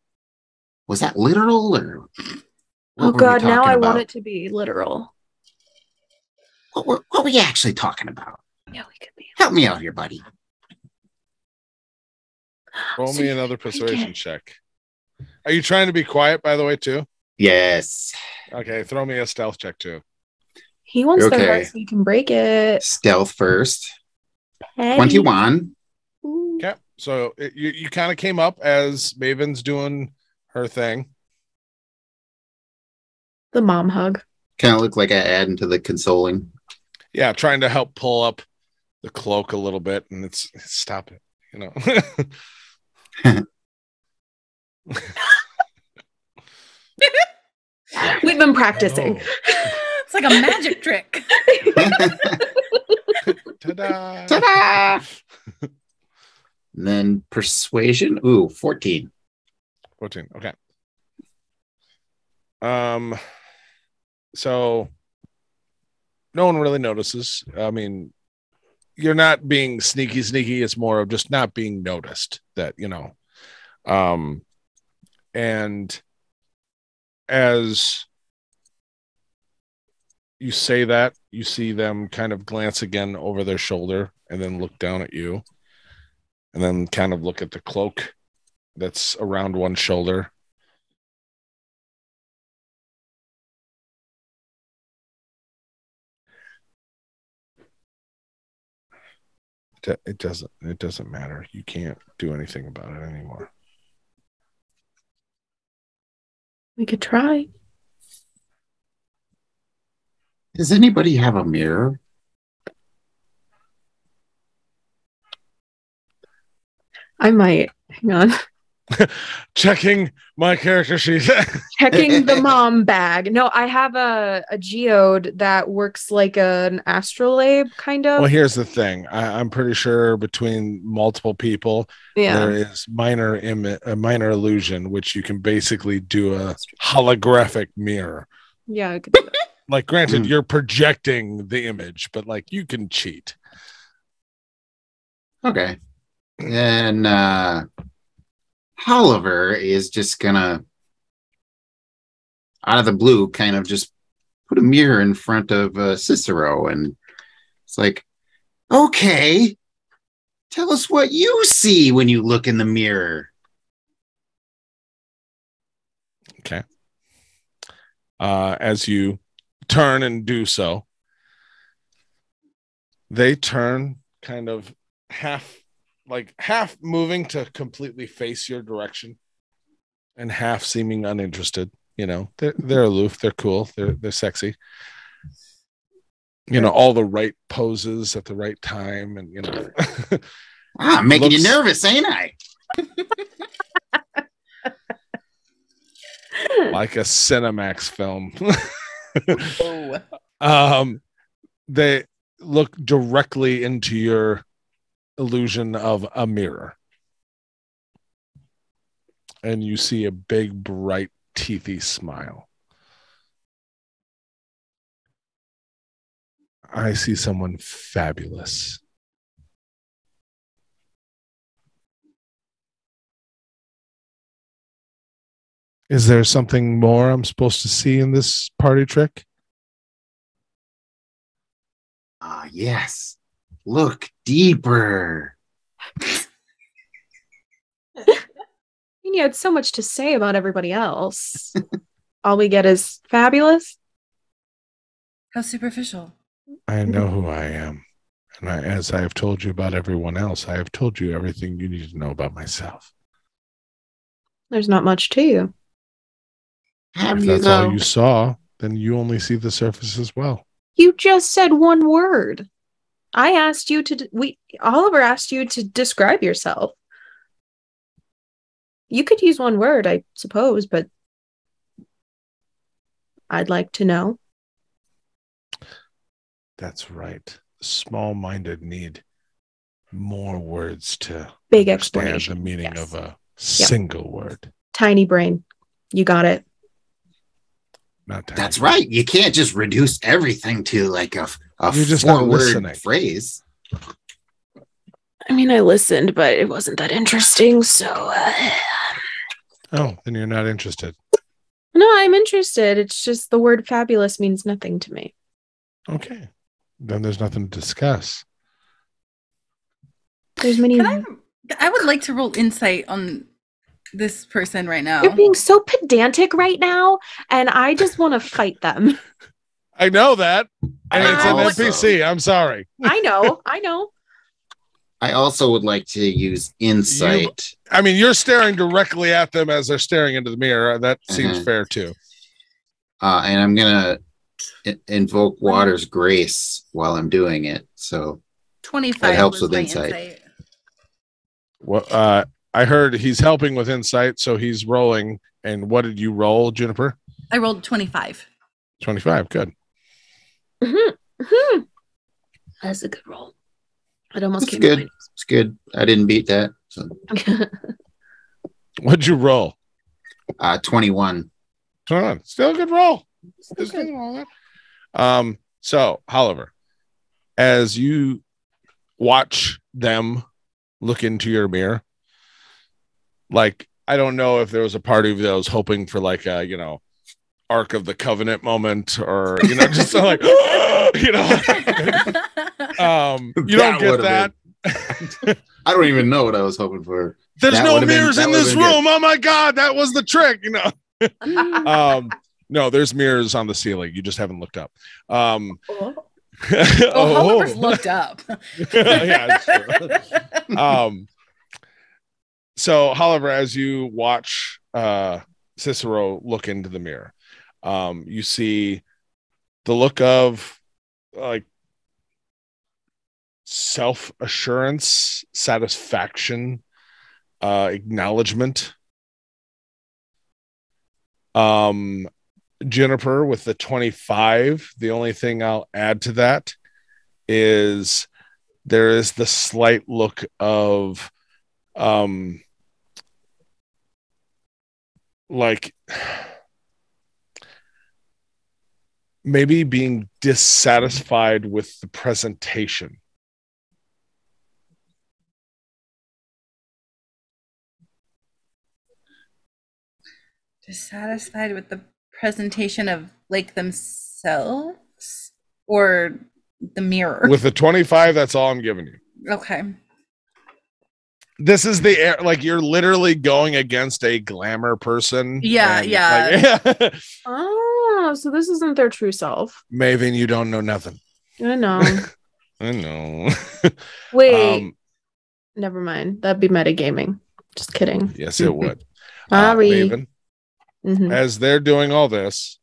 was that literal, or? Oh God! Now I want it to be literal. What were you actually talking about? Yeah, we could be. Help me out here, buddy. Roll me another persuasion check. Are you trying to be quiet, by the way, too? Yes. Okay, throw me a stealth check, too. He wants the heart so you can break it. Stealth first. Petty. 21. Okay, so you kind of came up as Maven's doing her thing, The mom hug. Kind of look like I add into the consoling. Yeah, trying to help pull up the cloak a little bit, and it's stop it, you know. We've been practicing. It's like a magic trick. Ta-da! Ta-da! And then persuasion. Ooh, 14. 14. Okay. So no one really notices. I mean, you're not being sneaky. It's more of just not being noticed that, you know. And as you say that, you see them kind of glance again over their shoulder and then look down at you and then kind of look at the cloak that's around one shoulder. It doesn't matter. You can't do anything about it anymore. We could try. Does anybody have a mirror? I might. Hang on. Checking my character sheet. Checking the mom bag. No, I have a geode that works like an astrolabe, kind of. Well, here's the thing. I'm pretty sure between multiple people, there is a minor illusion, which you can basically do a holographic mirror. Yeah, I could do that. Like, granted, you're projecting the image, but like you can cheat. Okay. And Oliver is just gonna, out of the blue, kind of just put a mirror in front of Cicero, and it's like, okay, tell us what you see when you look in the mirror. Okay. As you turn and do so, they turn kind of half moving to completely face your direction and half seeming uninterested. You know, they're aloof, they're cool, they're sexy. You know, all the right poses at the right time, and you know. I'm making you nervous, ain't I? Like a Cinemax film. Oh. They look directly into your illusion of a mirror, and you see a big, bright, teethy smile. I see someone fabulous. Is there something more I'm supposed to see in this party trick? Ah, yes. Look deeper. You had so much to say about everybody else. All we get is fabulous. How superficial. I know who I am. And as I have told you about everyone else, I have told you everything you need to know about myself. There's not much to you. If that's all you saw, then you only see the surface as well. You just said one word. I asked you to, Oliver asked you to describe yourself. You could use one word, I suppose, but I'd like to know. That's right. Small-minded need more words to Big understand explanation. the meaning of a single word. Tiny brain. You got it. Not tiny. That's right. You can't just reduce everything to like a You're just not listening. 4-word phrase. I mean, I listened, but it wasn't that interesting, so... Oh, then you're not interested. No, I'm interested. It's just the word fabulous means nothing to me. Okay. Then there's nothing to discuss. There's many... I would like to roll insight on this person right now. You're being so pedantic right now, and I just want to fight them. I know that. And it's an also- NPC. I'm sorry. I know. I also would like to use insight. I mean, you're staring directly at them as they're staring into the mirror. That seems fair too. And I'm gonna invoke Water's Grace while I'm doing it. So 25 that helps was with my insight. Well, I heard he's helping with insight, so he's rolling. And what did you roll, Juniper? I rolled 25. 25. Good. That's a good roll. It almost It's came good. It's good. I didn't beat that. So. What'd you roll? 21. Still a good roll. There's nothing wrong with that. So, Oliver, as you watch them look into your mirror, like, I don't know if there was a part of you that was hoping for like a, Ark of the Covenant moment, or just like you don't get that. I don't even know what I was hoping for. There's no mirrors in this room. Oh my god, that was the trick. No, there's mirrors on the ceiling. You just haven't looked up. Oliver's looked up. Yeah, it's true. So, Oliver, as you watch Cicero look into the mirror, you see the look of like self-assurance, satisfaction, acknowledgement. Juniper with the 25, the only thing I'll add to that is there is the slight look of like maybe being dissatisfied with the presentation. Dissatisfied with the presentation of like themselves or the mirror? With the 25, that's all I'm giving you. Okay. This is the air, like you're literally going against a glamour person. Yeah. Like, Oh, so this isn't their true self. Maven, you don't know nothing. I know. I know. Wait. Never mind. That'd be metagaming. Just kidding. Yes, it would. Sorry. Maven, as they're doing all this,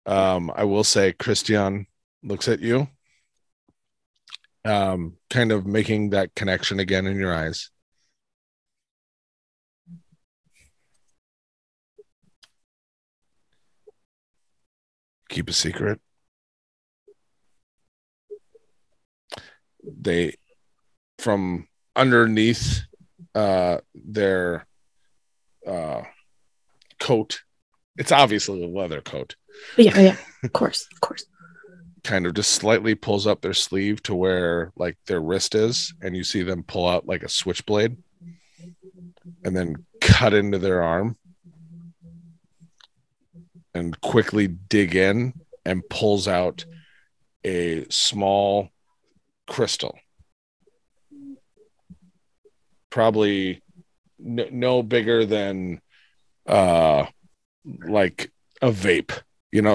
I will say Christian looks at you, kind of making that connection again in your eyes. Keep a secret. They, from underneath their coat, it's obviously a leather coat. Yeah, of course. Kind of just slightly pulls up their sleeve to where like their wrist is, and you see them pull out like a switchblade and then cut into their arm and quickly dig in and pulls out a small crystal, probably no bigger than like a vape,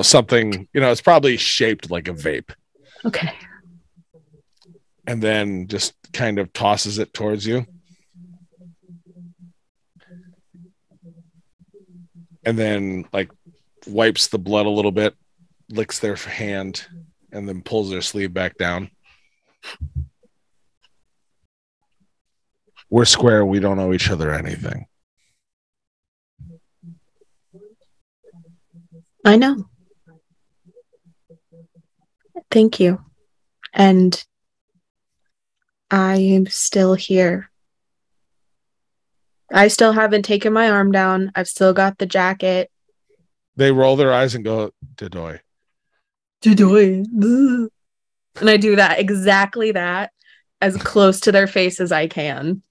something, it's probably shaped like a vape. Okay. And then just kind of tosses it towards you. And then like wipes the blood a little bit, licks their hand, and then pulls their sleeve back down. We're square. We don't owe each other anything. I know. Thank you. And I am still here. I still haven't taken my arm down. I've still got the jacket. They roll their eyes and go, Dedoy. And I do that, exactly that, as close to their face as I can.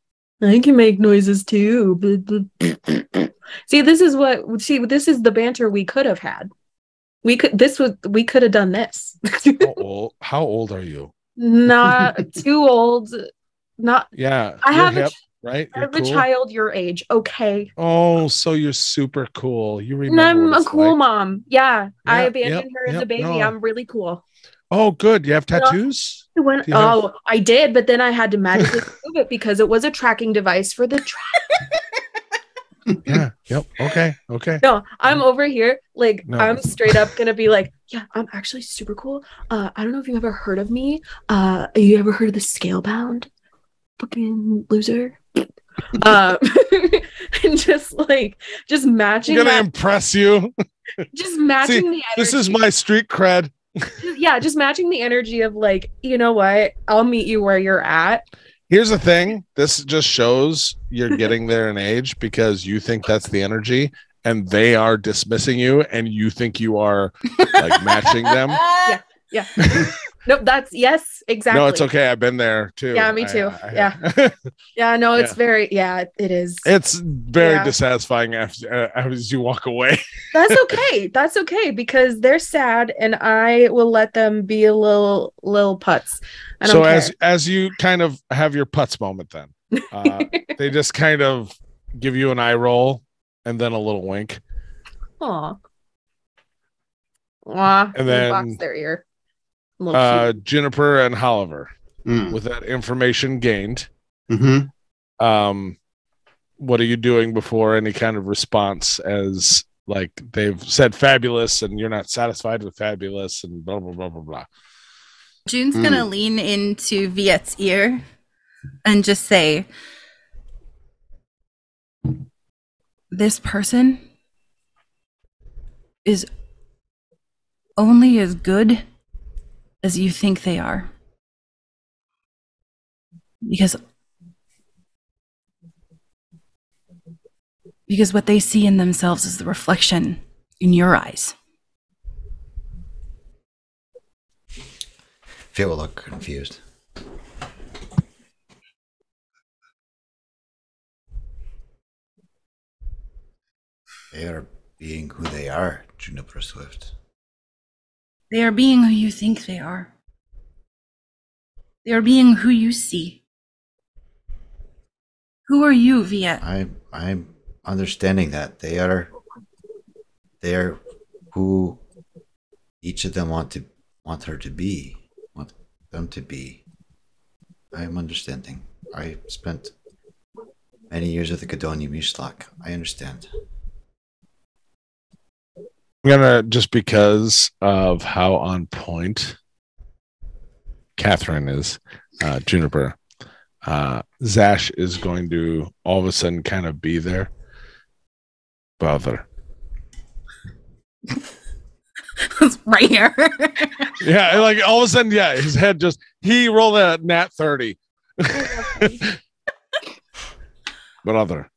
I can make noises too. See, this is the banter we could have had. We could have done this. How old are you? Not too old. Not. Yeah. I have hip, right? I have a child your age. Okay. Oh, so you're super cool. You remember? And I'm a cool mom. Yeah. I abandoned her as a baby. No. I'm really cool. Oh, good. You have tattoos? I did, but then I had to magically remove it because it was a tracking device for the track. Yeah. Yep. Okay. Okay. No, I'm over here. Like, No. I'm straight up gonna be like, yeah, I'm actually super cool. I don't know if you've ever heard of me. You ever heard of the Scalebound? Fucking loser. And just matching I'm gonna that, impress you. just matching See, the energy. this is my street cred. Yeah, just matching the energy of like, you know what? I'll meet you where you're at. Here's the thing. This just shows you're getting there in age because you think that's the energy and they are dismissing you and you think you are like matching them. Yeah. Nope, that's yes, exactly. No, it's okay. I've been there too. Yeah, me too. Yeah, no, it's very, it is. It's very dissatisfying as you walk away. That's okay. That's okay because they're sad and I will let them be a little putz. So as you kind of have your putz moment then, they just kind of give you an eye roll and then a little wink. Aw. And then box their ear. Juniper and Oliver, with that information gained, Mm-hmm. what are you doing before any kind of response as like they've said fabulous and you're not satisfied with fabulous and blah, blah, blah, blah, blah. June's gonna lean into Viet's ear and just say, this person is only as good as you think they are. Because what they see in themselves is the reflection in your eyes. Feel will look confused. They are being who they are, Juniper Swift. They are being who you think they are. They are being who you see. Who are you, Viet? I'm understanding that they are who each of them want her to be, want them to be. I am understanding. I spent many years with the Gadonia Mishlak. I understand. I'm gonna, just because of how on point Catherine is, Juniper, Zash is going to all of a sudden kind of be there. Brother. It's right here. Yeah, like all of a sudden, his head just, he rolled a nat 30. Brother.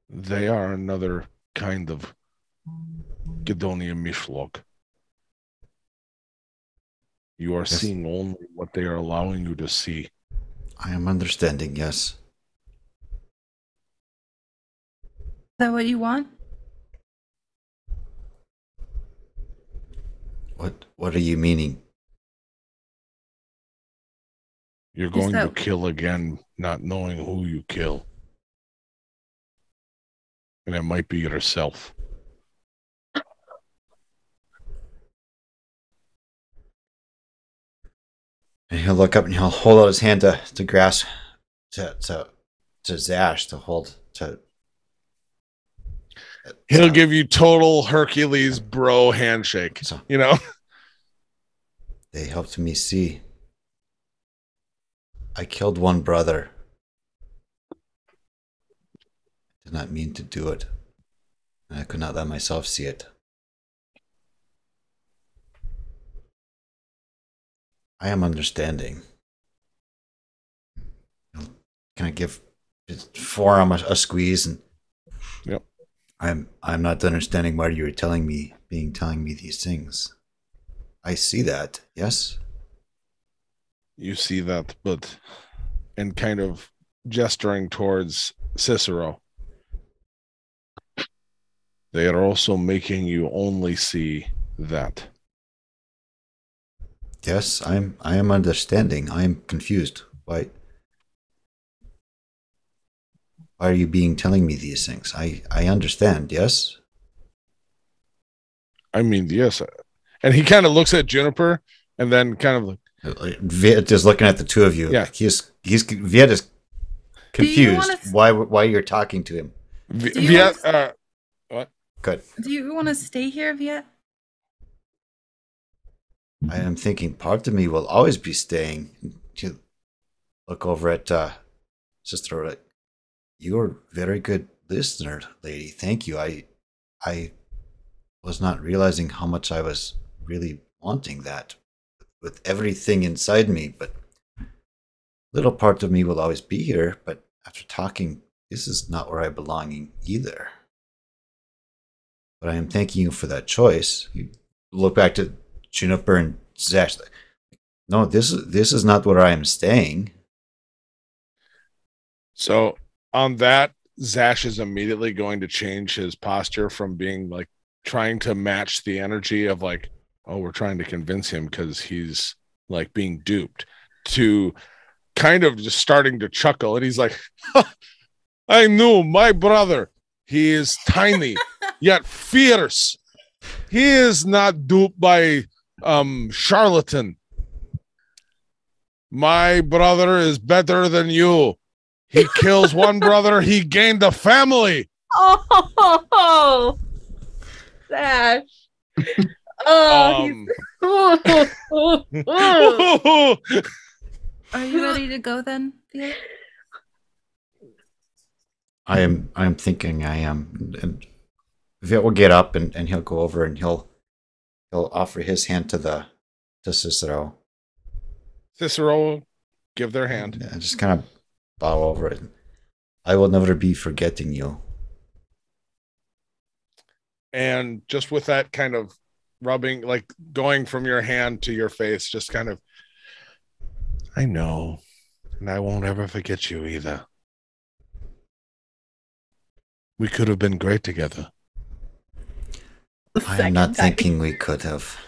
They are another kind of Gadonia Mishlok. You are seeing only what they are allowing you to see. I am understanding, yes. Is that what you want? What are you meaning? You're going to kill again, not knowing who you kill. And it might be yourself. And he'll look up and he'll hold out his hand to grasp to Zash to hold to. He'll give you total Hercules bro handshake. So, you know? They helped me see. I killed one brother. I did not mean to do it. And I could not let myself see it. I am understanding. Can I give his forearm a squeeze? And yep. I'm not understanding why you were telling me these things. I see that, yes? You see that, but and kind of gesturing towards Cicero. They are also making you only see that. Yes, I am understanding. I am confused. Why are you telling me these things? I understand, yes? I mean, yes. And he kind of looks at Juniper and then kind of Viet is looking at the two of you. Yeah. Viet is confused why you're talking to him. Viet, what? Good. Do you want to stay here, Viet? I am thinking part of me will always be staying. To look over at Sister. You're a very good listener, lady. Thank you. I was not realizing how much I was really wanting that with everything inside me, but little part of me will always be here, but after talking, this is not where I belong either. But I am thanking you for that choice. You look back to Juniper and Zash. No, this is not where I am staying. So on that, Zash is immediately going to change his posture from being like trying to match the energy of like, oh, we're trying to convince him because he's like being duped, to kind of just starting to chuckle. And he's like, I knew my brother. He is tiny, yet fierce. He is not duped by charlatan. My brother is better than you. He kills one brother, he gained a family. Oh, Sash. Oh, Are you ready to go then, Viet? I am thinking I am. And Viet will get up and he'll go over and he'll offer his hand to Cicero. Cicero will give their hand. Yeah, just kind of bow over it. I will never be forgetting you. And just with that kind of rubbing, like going from your hand to your face, just kind of, I know, and I won't ever forget you either. We could have been great together. I am not thinking we could have.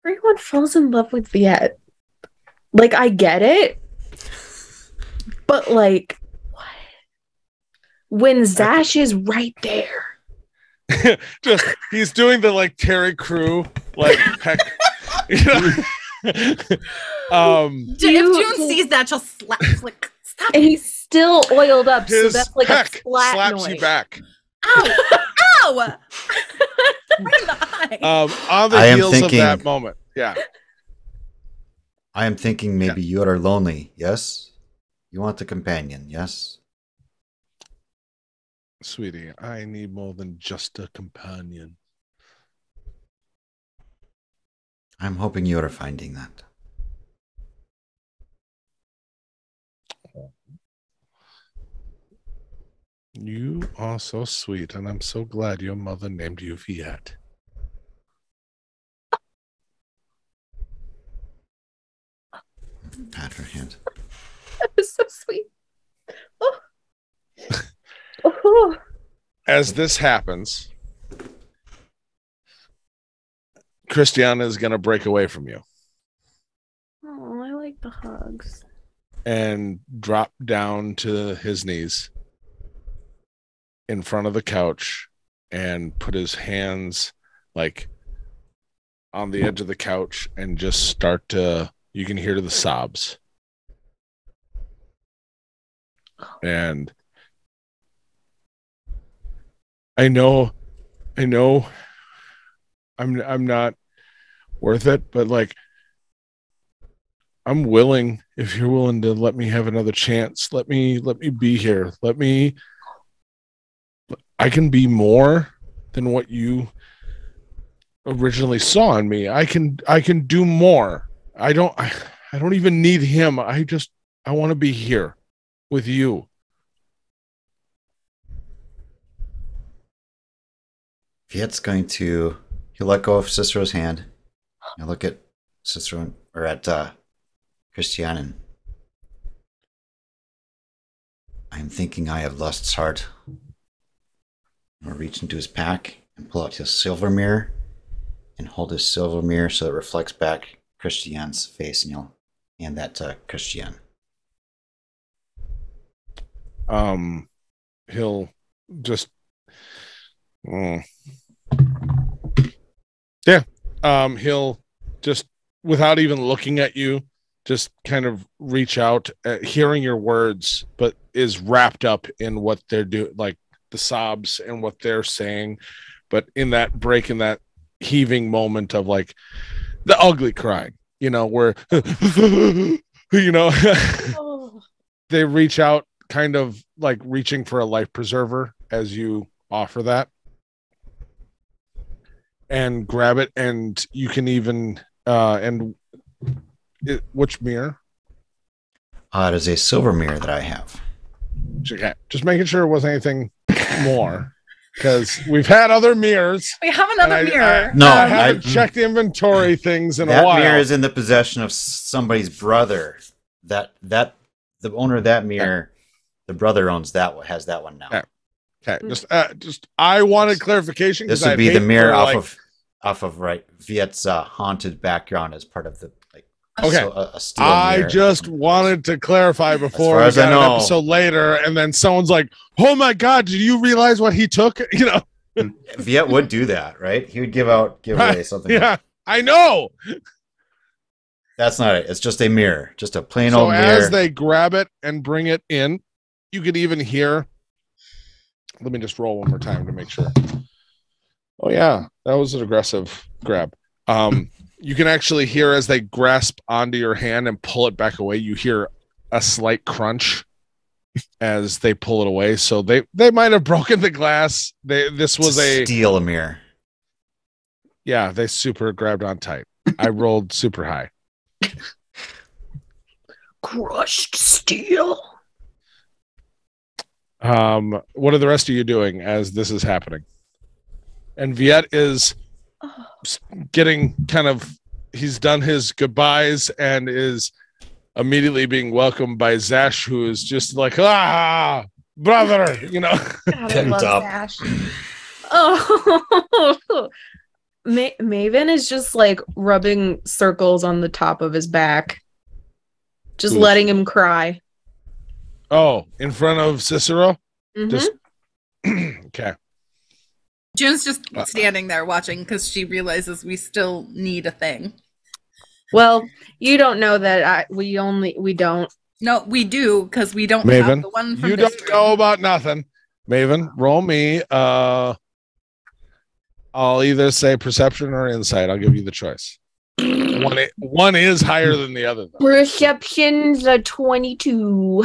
Everyone falls in love with Viet. Like, I get it. But, like, what? When Zash is right there. Just, he's doing the, like, Terry Crew, like, peck. If June sees that, she'll slap, like, stop. And he's still oiled up, so His that's like a peck splat slaps noise. you back. Ow! Ow! Right in the eye. On the heels of that moment. Yeah. I am thinking maybe you are lonely, yes? You want a companion, yes? Sweetie, I need more than just a companion. I'm hoping you are finding that. You are so sweet, and I'm so glad your mother named you Viet. Pat her hand. That was so sweet. Oh. Oh. As this happens, Christiana is going to break away from you Oh, I like the hugs. and drop down to his knees in front of the couch and put his hands like on the edge of the couch and just start to, you can hear the sobs. And I know I'm not worth it, but like I'm willing, if you're willing to let me have another chance, let me be here. I can be more than what you originally saw in me. I can do more. I don't even need him. I want to be here with you. Viet's going to, he'll let go of Cicero's hand. He'll look at Cicero, or at Christianen. I'm thinking I have lust's heart. He'll reach into his pack and pull out his silver mirror and hold his silver mirror so it reflects back Christian's face, and he'll hand that to Christian. He'll just he'll just, without even looking at you, just kind of reach out, hearing your words, but is wrapped up in what they're doing, like the sobs and what they're saying. But in that break, in that heaving moment of like the ugly crying, you know, where, you know, they reach out, kind of like reaching for a life preserver as you offer that, and grab it. And you can even, which mirror? It is a silver mirror that I have. Okay. Just making sure it wasn't anything more, because we've had other mirrors. We have another mirror. I haven't checked inventory things in a while. That mirror is in the possession of somebody's brother. That the owner of that mirror, the brother owns that one, has that one now. Okay. Just I wanted clarification. This would be the mirror off of Viet's haunted background as part of the okay. A steel I mirror. just wanted to clarify before as I know. an episode later, and then someone's like, "Oh my God, did you realize what he took?" You know, Viet would do that, right? He would give away something. Yeah, I know. That's not it. It's just a mirror, just a plain old mirror. So as they grab it and bring it in, you could even hear. Let me just roll one more time to make sure. Oh yeah, that was an aggressive grab. You can actually hear as they grasp onto your hand and pull it back away. You hear a slight crunch as they pull it away. So they might have broken the glass. This was a steel mirror. Yeah, they super grabbed on tight. I rolled super high. Crushed steel. What are the rest of you doing as this is happening? And Viet is getting he's done his goodbyes and is immediately being welcomed by Zash, who is just like, brother, you know. God, I love Zash. Oh, Maven is just like rubbing circles on the top of his back, just letting him cry. Oh, in front of Cicero? Mm-hmm. Just okay. June's just standing there watching because she realizes we still need a thing. Well, you don't know that we don't. No, we do, because we don't Maven, have the one from you this don't room. know about nothing. Maven, roll me. I'll either say perception or insight. I'll give you the choice. One is higher than the other, though. Perception's a 22.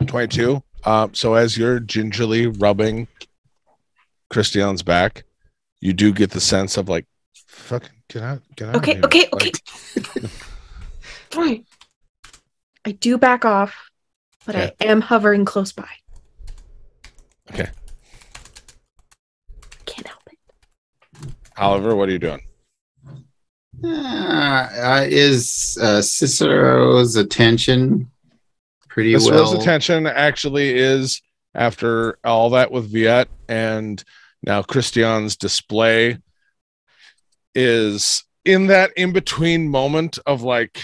22. So as you're gingerly rubbing Christian's back, you do get the sense of like, fucking get out. Okay. Fine. I do back off, but I am hovering close by. Okay. I can't help it. Oliver, what are you doing? Is Cicero's attention pretty Cicero's well? attention actually is, after all that with Viet and now Christian's display, is in that in-between moment of like,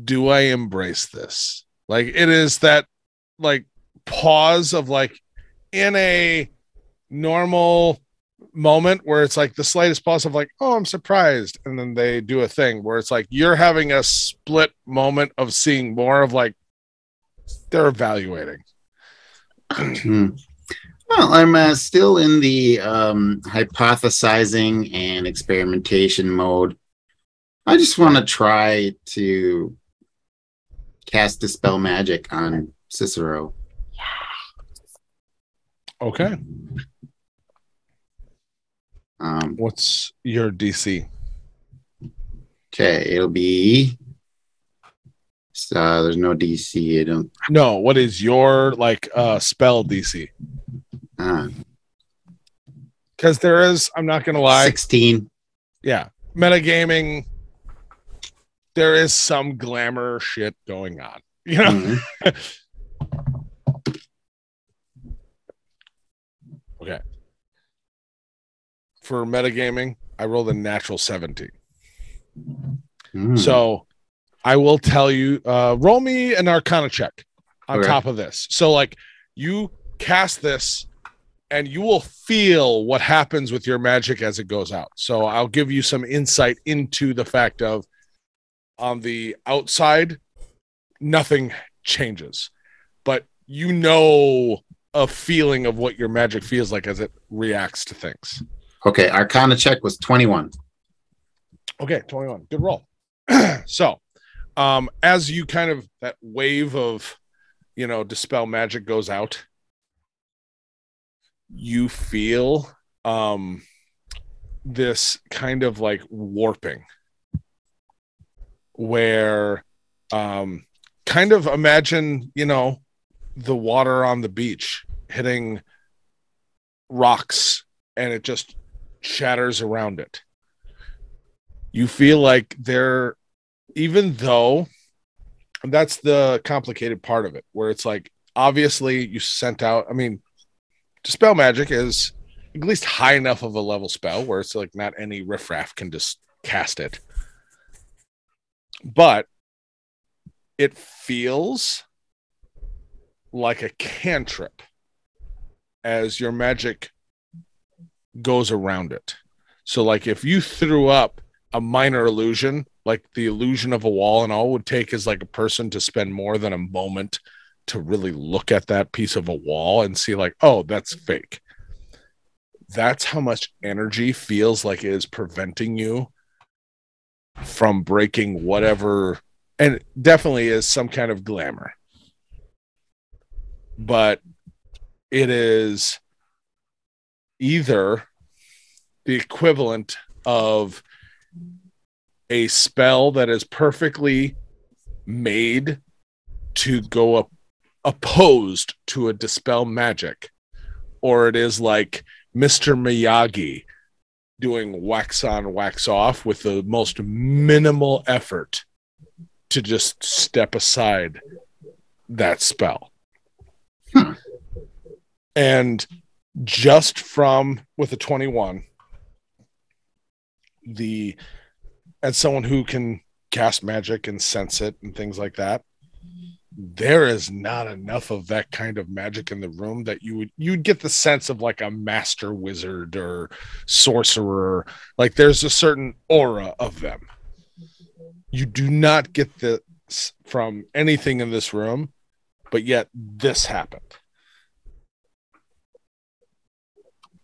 do I embrace this? Like, it is that like pause of like in a normal moment where it's like the slightest pause of like, oh, I'm surprised. And then they do a thing where it's like you're having a split moment of seeing more of like they're evaluating. Well, I'm still in the hypothesizing and experimentation mode. I just want to try to cast Dispel Magic on Cicero. Okay. What's your DC? Okay, it'll be. There's no DC. I don't. No, what is your like spell DC? Because there is, I'm not gonna lie, 16. Yeah, metagaming. There is some glamour shit going on, you know. Mm-hmm. Okay. For metagaming, I rolled a natural 17. So I will tell you, roll me an Arcana check on top of this. So like you cast this and you will feel what happens with your magic as it goes out. So I'll give you some insight into the fact of on the outside, nothing changes. But you know a feeling of what your magic feels like as it reacts to things. Okay, Arcana check was 21. Okay, 21. Good roll. So, as you kind of, that wave of, dispel magic goes out, you feel this kind of like warping where kind of imagine, the water on the beach hitting rocks and it just shatters around it. You feel like even though that's the complicated part of it, where it's like, obviously you sent out, dispel magic is at least high enough of a level spell where it's like not any riffraff can just cast it. But it feels like a cantrip as your magic goes around it. So like if you threw up a minor illusion, like the illusion of a wall, and all it would take is like a person to spend more than a moment to really look at that piece of a wall and see like, oh, that's fake. That's how much energy feels like it is preventing you from breaking whatever, and it definitely is some kind of glamour. But it is either the equivalent of a spell that is perfectly made to go up opposed to a dispel magic, or it is like Mr. Miyagi doing wax on, wax off with the most minimal effort to just step aside that spell. And just with a 21, as someone who can cast magic and sense it and things like that, there is not enough of that kind of magic in the room that you'd get the sense of like a master wizard or sorcerer. Like there's a certain aura of them. You do not get this from anything in this room, but yet this happened.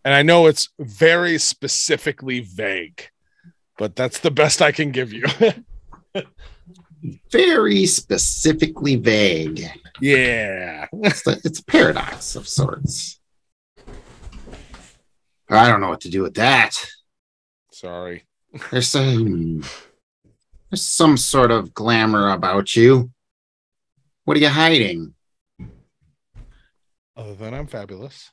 And I know it's very specifically vague, but that's the best I can give you. Very specifically vague. Yeah. It's a paradox of sorts. I don't know what to do with that. Sorry. There's some sort of glamour about you. What are you hiding? Other than I'm fabulous.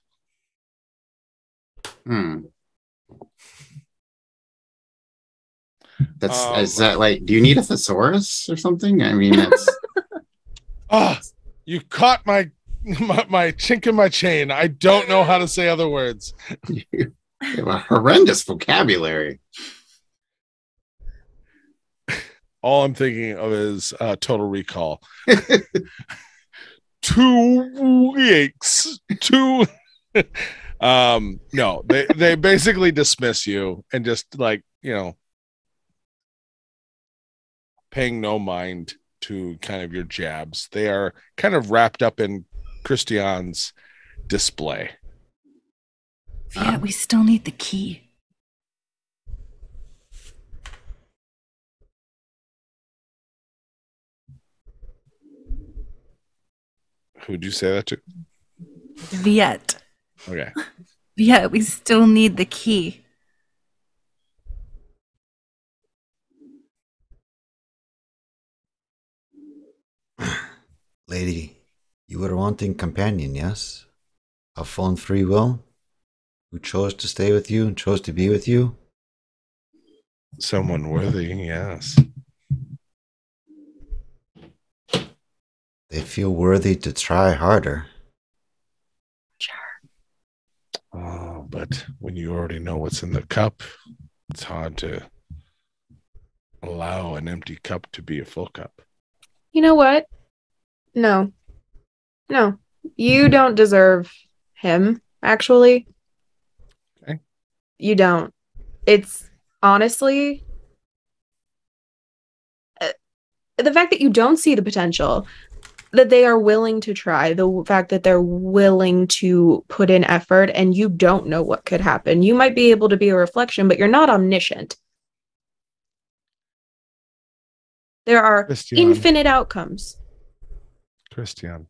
Is that like, do you need a thesaurus or something? I mean, that's. You caught my chink in my chain. I don't know how to say other words. You have a horrendous vocabulary. All I'm thinking of is Total Recall. 2 weeks. No, they basically dismiss you and just like, paying no mind to kind of your jabs. They are kind of wrapped up in Christian's display. Yeah, we still need the key. Who'd you say that to? Viet. Okay. Yeah, we still need the key. Lady, you were wanting companion, yes? Of full and free will? Who chose to stay with you and chose to be with you? Someone worthy, yes. They feel worthy to try harder. Sure. Oh, but when you already know what's in the cup, it's hard to allow an empty cup to be a full cup. You know what? No. You don't deserve him, actually. Okay. You don't. It's honestly, the fact that you don't see the potential, that they are willing to try, the fact that they're willing to put in effort, and you don't know what could happen. You might be able to be a reflection, but you're not omniscient. There are infinite outcomes. Christian,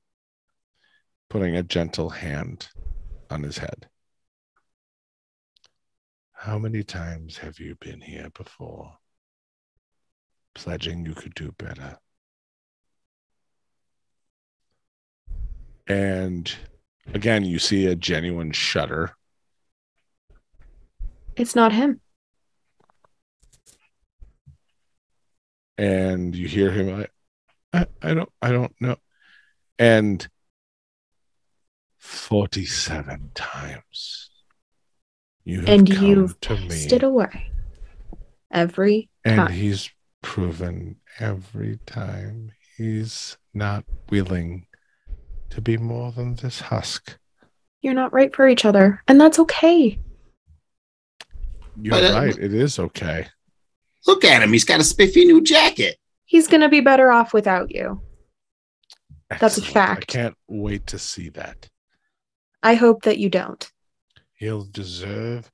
putting a gentle hand on his head. How many times have you been here before, pledging you could do better? And again, you see a genuine shudder. It's not him. And you hear him, I don't know. And 47 times you've come to pissed me. It away every time. And he's proven every time he's not willing to be more than this husk. You're not right for each other, and that's okay. You're right. It is okay. Look at him. He's got a spiffy new jacket. He's going to be better off without you. Excellent. That's a fact. I can't wait to see that. I hope that you don't. He'll deserve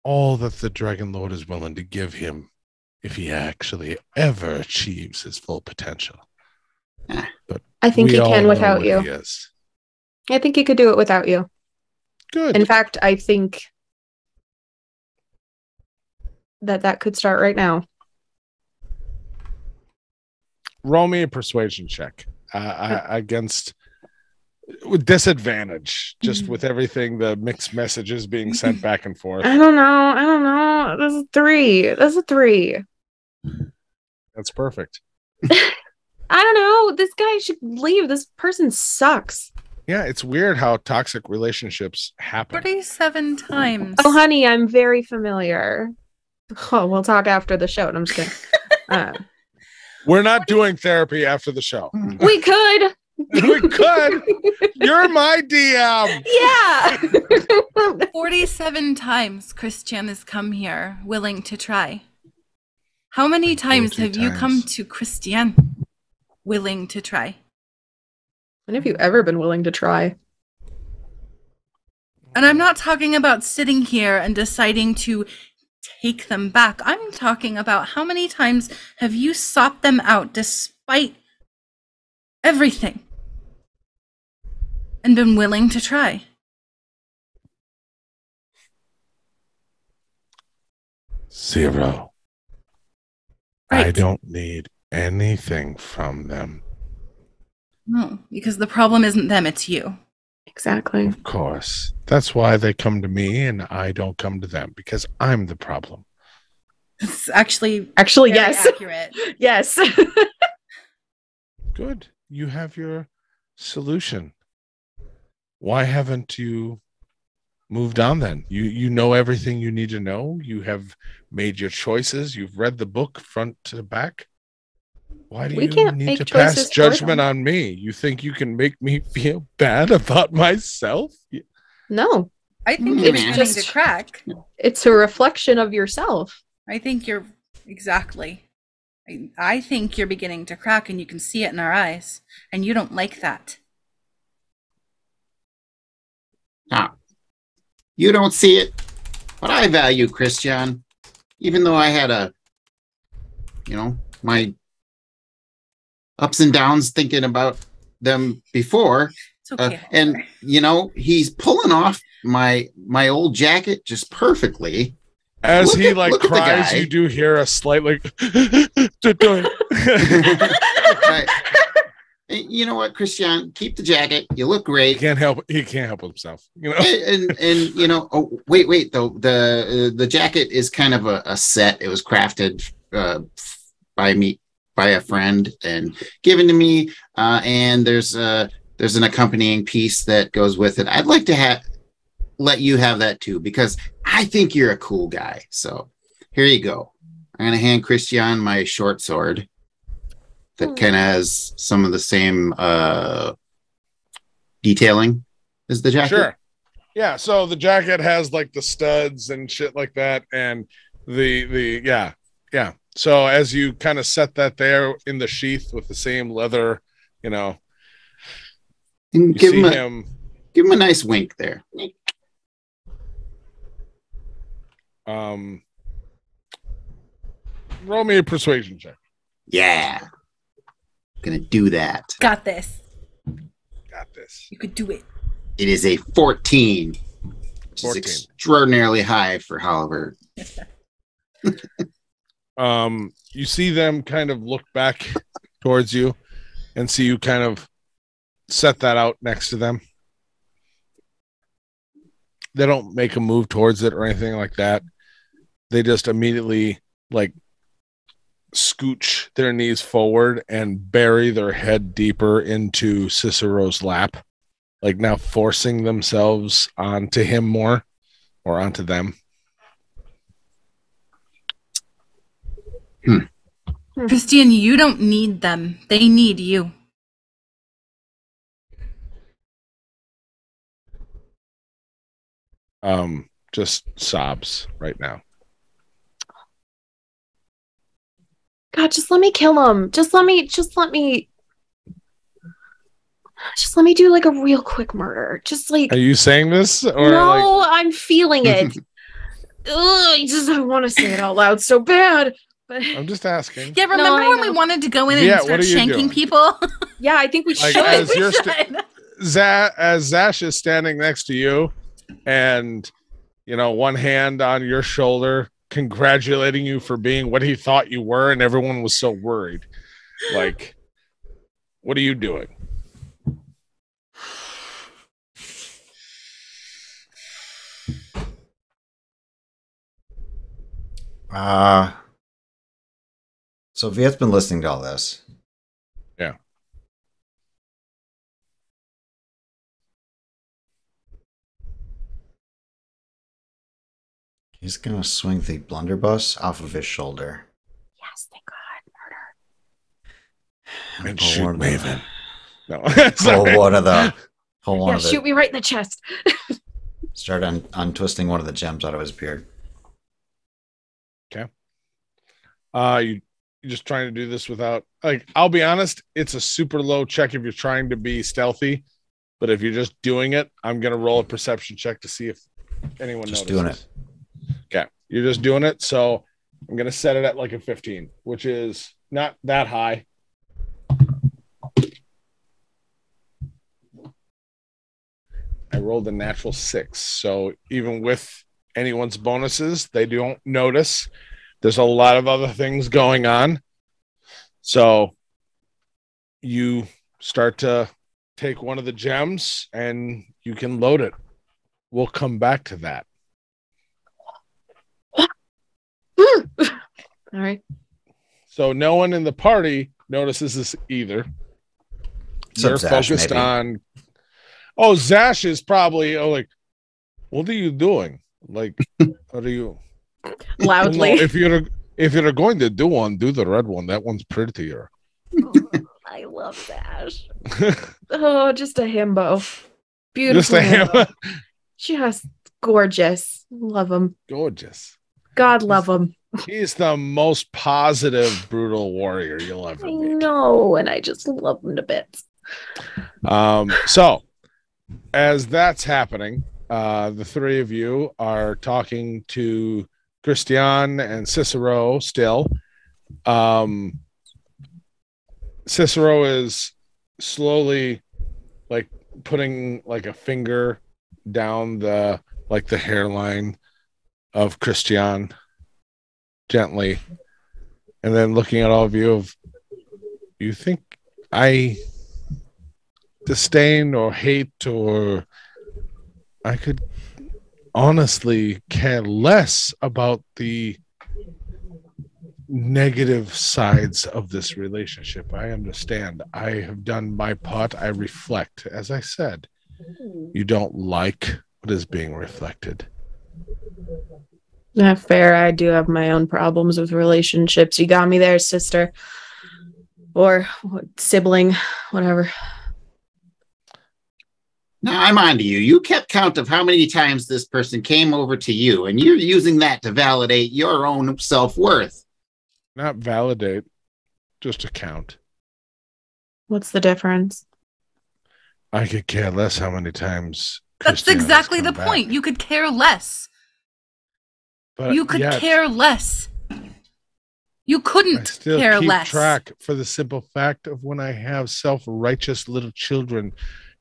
all that the Dragon Lord is willing to give him if he actually ever achieves his full potential. But I think he can without you. I think he could do it without you. Good. In fact, I think that could start right now. Roll me a persuasion check against with disadvantage, just with everything, the mixed messages being sent back and forth. I don't know. That's a 3. That's perfect. I don't know. This guy should leave. This person sucks. Yeah, it's weird how toxic relationships happen. 47 times. Oh, honey, I'm very familiar. Oh, we'll talk after the show. I'm just kidding. We're not doing therapy after the show. We could. We could. You're my DM. Yeah. 47 times Christian has come here willing to try. How many times have you come to Christian willing to try? When have you ever been willing to try? And I'm not talking about sitting here and deciding to take them back. I'm talking about how many times have you sought them out despite everything and been willing to try? Zero. Right. I don't need anything from them. No, because the problem isn't them, it's you. Exactly. Of course. That's why they come to me and I don't come to them, because I'm the problem. It's actually yes. Accurate. Yes. Good. You have your solution. Why haven't you moved on then? You know everything you need to know. You have made your choices. You've read the book front to back. Why do you need to pass judgment on me? You think you can make me feel bad about myself? No. I think you're beginning to crack. It's a reflection of yourself. I think you're exactly. I think you're beginning to crack, and you can see it in our eyes, and you don't like that. Now, you don't see it, but I value Christian, even though I had my ups and downs thinking about them before. It's okay. And he's pulling off my old jacket just perfectly. As he cries, you do hear a slight Right. You know what, Christian? Keep the jacket. You look great. He can't help himself. And oh wait though, the jacket is kind of a set. It was crafted by a friend and given to me. And there's an accompanying piece that goes with it. I'd like to let you have that too, because I think you're a cool guy. So here you go. I'm gonna hand Christian my short sword that kind of has some of the same detailing as the jacket. Sure. Yeah. So the jacket has the studs and shit like that, and the So as you kind of set that there in the sheath with the same leather, And you give see him a nice wink there. Roll me a persuasion check. Yeah. Gonna do that. Got this. Got this. You could do it. It is a 14. Which 14. is extraordinarily high for Oliver. You see them kind of look back towards you and see you kind of set that out next to them. They don't make a move towards it or anything like that. They just immediately like scooch their knees forward and bury their head deeper into Cicero's lap, like now forcing themselves onto him more or onto them. Christian, you don't need them. They need you. Just sobs right now. God, just let me kill him. Just let me do like a real quick murder. Just like. Are you saying this? Or no, I'm feeling it. I want to say it out loud so bad. But I'm just asking. Yeah, remember when we wanted to go in and start shanking people? Yeah, I think we should. As Zash is standing next to you and, one hand on your shoulder, congratulating you for being what he thought you were, and everyone was so worried. Like, what are you doing? So Viet's been listening to all this. Yeah. He's gonna swing the blunderbuss off of his shoulder. Yes, thank God, murder. And shoot Maven. No. Pull one of the. Shoot me right in the chest. Start untwisting one of the gems out of his beard. Okay. You're just trying to do this without, like, I'll be honest, it's a super low check if you're trying to be stealthy, but if you're just doing it, I'm going to roll a perception check to see if anyone just notices. Doing it. Okay. You're just doing it. So I'm going to set it at like a 15, which is not that high. I rolled a natural 6. So even with anyone's bonuses, they don't notice. There's a lot of other things going on. So you start to take one of the gems and you can load it. We'll come back to that. All right. So no one in the party notices this either. You're focused on... Oh, Zash is probably like, what are you doing? Like, what are you... Loudly. Well, if you're going to do one, do the red one. That one's prettier. I love Zash. Oh, just a himbo. Beautiful. Just a himbo. Just gorgeous. Love him. Gorgeous. God love him. He's the most positive, brutal warrior you'll ever meet. I know, and I just love him to bits. So, as that's happening, the three of you are talking to Christian and Cicero still. Cicero is slowly like putting like a finger down the hairline of Christian gently, and then looking at all of you you think I disdain or hate, or I could honestly care less about the negative sides of this relationship. I understand. I have done my part. I reflect. As I said, you don't like what is being reflected. Not fair. I do have my own problems with relationships. You got me there, sister. Or sibling, whatever. Now I'm on to you. You kept count of how many times this person came over to you, and you're using that to validate your own self-worth. Not validate, just account. What's the difference? I could care less how many times. That's Christiana's exactly come the point. back. You could care less. But You could yet, care less. You I couldn't still care keep less. track for the simple fact of when I have self-righteous little children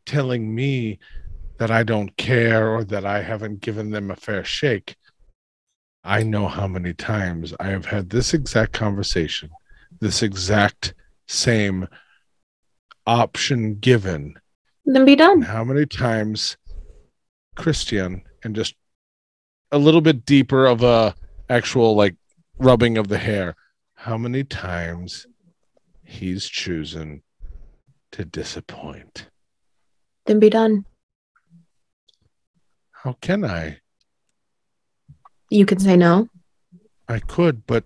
telling me that I don't care or that I haven't given them a fair shake. I know how many times I have had this exact conversation, this exact same option given, Then be and done. how many times Christian, and just a little bit deeper of a actual like rubbing of the hair, how many times he's chosen to disappoint. Then be done. How can I? You can say no. I could, but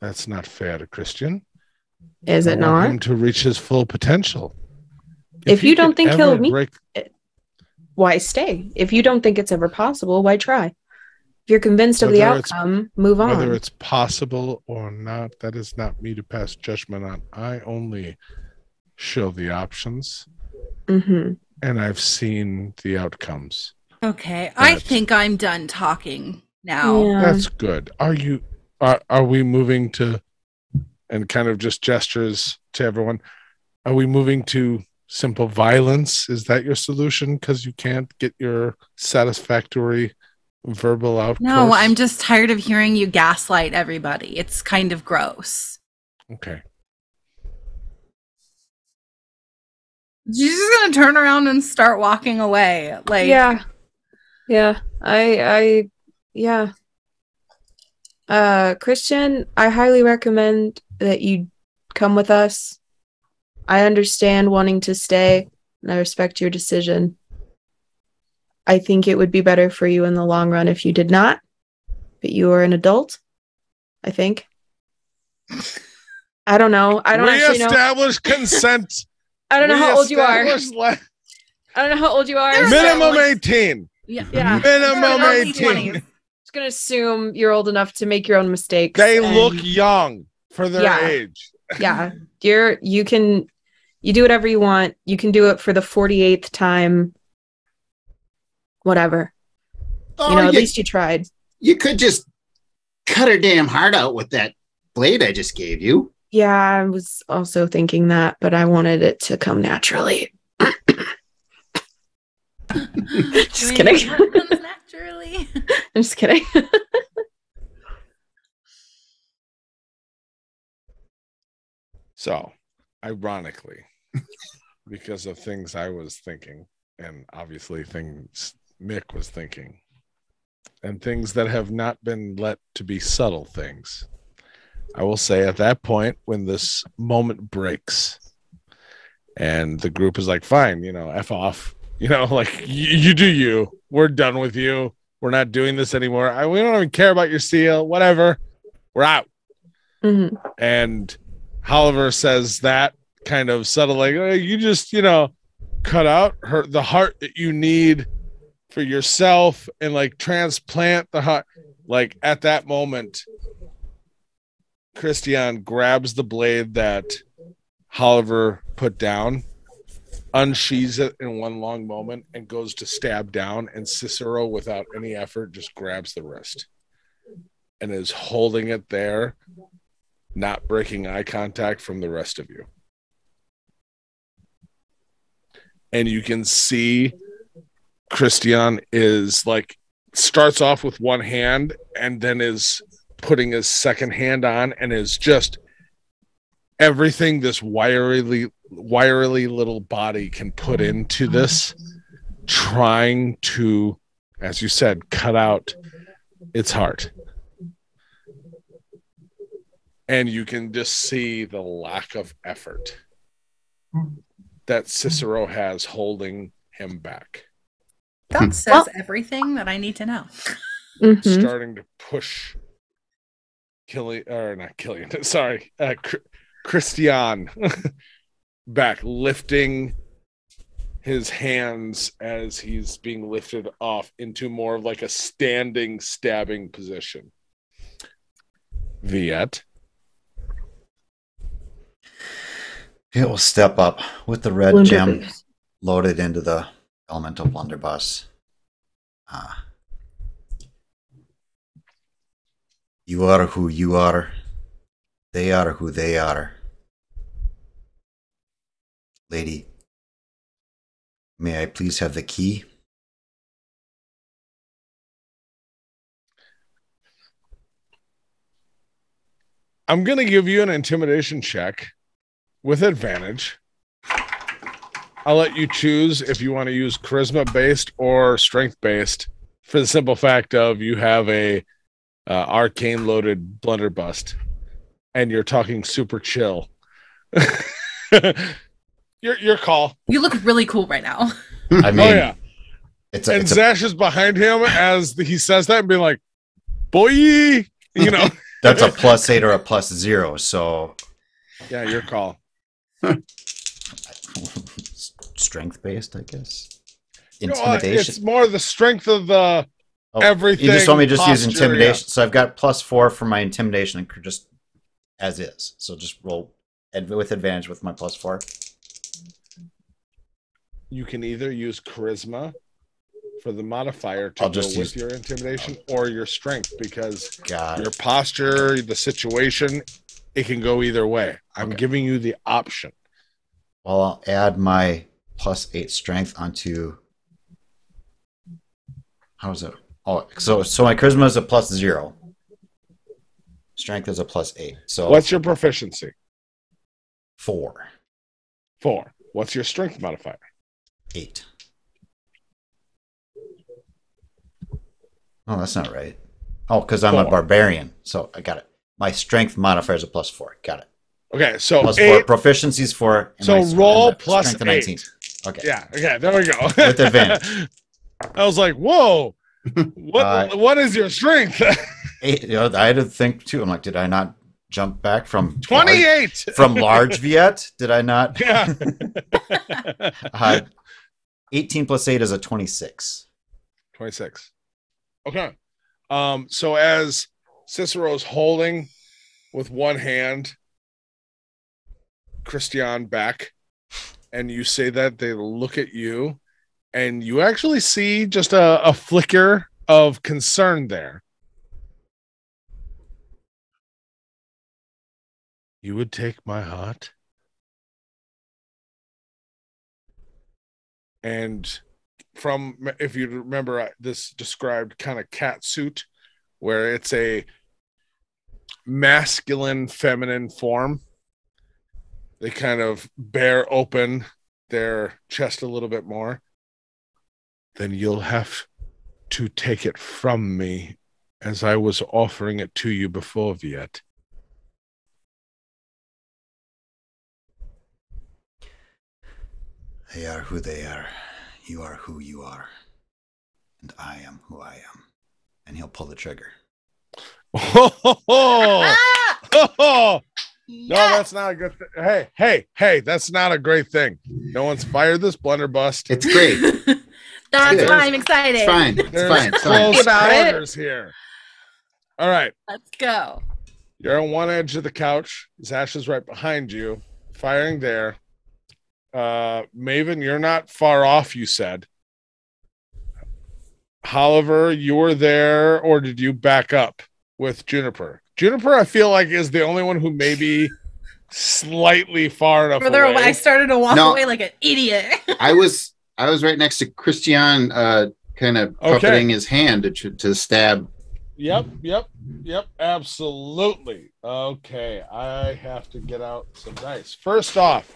that's not fair to Christian. Is I it want not? him to reach his full potential. If he you don't could think he'll ever meet why stay? If you don't think it's ever possible, why try? If you're convinced of the Whether it's- outcome, move on. whether it's possible or not, that is not me to pass judgment on. I only show the options, Mm-hmm. and I've seen the outcomes. Okay, I But- think I'm done talking now. Yeah. That's good. Are we moving to, and kind of just gestures to everyone, are we moving to simple violence? Is that your solution because you can't get your satisfactory verbal outcourse? No, I'm just tired of hearing you gaslight everybody. It's kind of gross. Okay. She's just gonna turn around and start walking away. Like, Yeah. Yeah. Christian, I highly recommend that you come with us. I understand wanting to stay, and I respect your decision. I think it would be better for you in the long run if you did not, but you are an adult, I think. I don't know. I don't actually know. Reestablish consent. I don't know how old you are. Reestablish I don't know how old you are. There's so minimum like- 18. yeah. Yeah. Minimum Early 18. 20s. just gonna assume you're old enough to make your own mistakes. They and- look young for their Yeah. age. Yeah, you do whatever you want. You can do it for the 48th time. Whatever. Oh, At least you tried. you could just cut her damn heart out with that blade I just gave you. Yeah, I was also thinking that, but I wanted it to come naturally. Just Doing kidding. what comes naturally. I'm just kidding. So, ironically, because of things I was thinking, and obviously things Mick was thinking, and things that have not been let to be subtle things, I will say at that point, when this moment breaks, and the group is like, fine, F off, like, you do you. We're done with you. We're not doing this anymore. We don't even care about your seal, whatever. We're out. Mhm. And Oliver says that kind of subtle, like, you just, cut out the heart that you need for yourself and like transplant the heart. Like at that moment, Christian grabs the blade that Oliver put down, unsheathes it in one long moment, and goes to stab down. And Cicero, without any effort, just grabs the wrist and is holding it there, not breaking eye contact from the rest of you. And you can see Christian is like, starts off with one hand and then is putting his second hand on and is just everything this wirily little body can put into this, trying to, as you said, cut out its heart. And you can just see the lack of effort that Cicero has holding him back. That says everything that I need to know. Mhm. Starting to push Christian back, lifting his hands as he's being lifted off into more of like a standing stabbing position. Viet, It will step up with the red gem Blunderbuss. loaded into the elemental blunderbuss. You are who you are. They are who they are. Lady, may I please have the key? I'm going to give you an intimidation check with advantage. I'll let you choose if you want to use charisma based or strength based, for the simple fact of you have a arcane loaded blunderbuss and you're talking super chill. your call. You look really cool right now. I mean, Oh yeah. it's Zash is behind him as he says that and being like, boy, you know. that's a +8 or a +0, so Yeah, your call. strength based, I guess. No, Intimidation. it's more the strength of the everything. You just want me to just use posture, intimidation. So I've got +4 for my intimidation, just as is. So just roll with advantage with my +4. You can either use charisma for the modifier to I'll go just with use- your intimidation or your strength, because Got your it. posture, the situation, it can go either way. I'm Okay. giving you the option. Well, I'll add my +8 strength onto. How is it? Oh, so my charisma is a +0. Strength is a +8. So What's your proficiency? 4, 4. What's your strength modifier? 8. Oh, that's not right. Oh, because I'm a 4. barbarian. So I got it. My strength modifier is a +4. Got it. Okay, so +4. 8. Proficiency's 4. And So my- roll and the plus strength of 8. 19. Okay. Yeah, okay, there we go. With advantage. I was like, whoa. What is your strength? 8. I had to think too. I'm like, did I not jump back from 28. from large Viet? Did I not? Yeah. 18 + 8 is a 26. 26. Okay. So as Cicero's holding with one hand Christian back, and you say that, they look at you, and you actually see just a flicker of concern there. You would take my heart? And from, if you remember, this described kind of cat suit, where it's a masculine, feminine form. They kind of bear open their chest a little bit more. Then you'll have to take it from me, as I was offering it to you before, Viet. They are who they are. You are who you are. And I am who I am. And he'll pull the trigger. Oh, no, Yes! that's not a good thing. Hey, that's not a great thing. No one's fired this blunderbuss. It's great. That's Good. why I'm excited. It's fine. It's There's fine. It's fine. close About it. quarters here. All right. Let's go. You're on one edge of the couch. Zash is right behind you, firing there. Maven, you're not far off, you said. Oliver, you were there, or did you back up with Juniper? Juniper, I feel like, is the only one who may be slightly far enough Further away, I away. started to walk No. away like an idiot. I was right next to Christian, kind of puppeting his hand to stab. Yep, absolutely. Okay, I have to get out some dice. First off,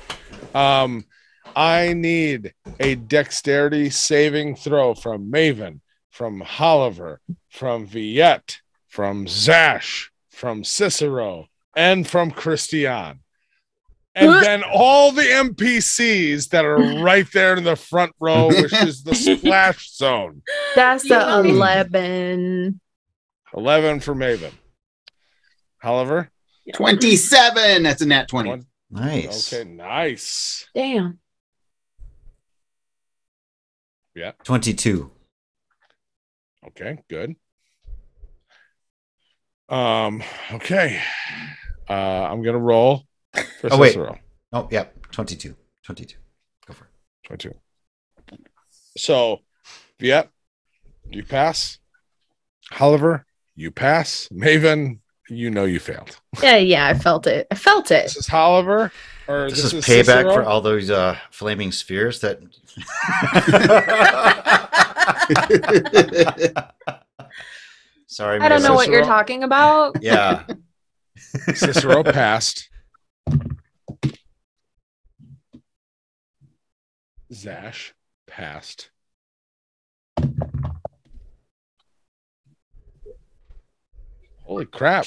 I need a dexterity saving throw from Maven, from Oliver, from Viet, from Zash, from Cicero, and from Christian. And then all the NPCs that are right there in the front row, which is the splash zone. That's You a love me. 11. 11 for Maven. Oliver? 27. That's a nat 20. Nice. Okay, nice. Damn. Yeah. 22. Okay, good. Okay. I'm gonna roll for Oh, wait. Cicero. Oh, yeah. 22. Go for it. 22. So, Viet, you pass. Oliver, you pass. Maven, you know you failed. Yeah, I felt it. This is Oliver, or This is payback Cicero? for all those flaming spheres that. Sorry, I don't know Maven. what you're talking about. Yeah. Cicero passed. Zash passed. Holy crap.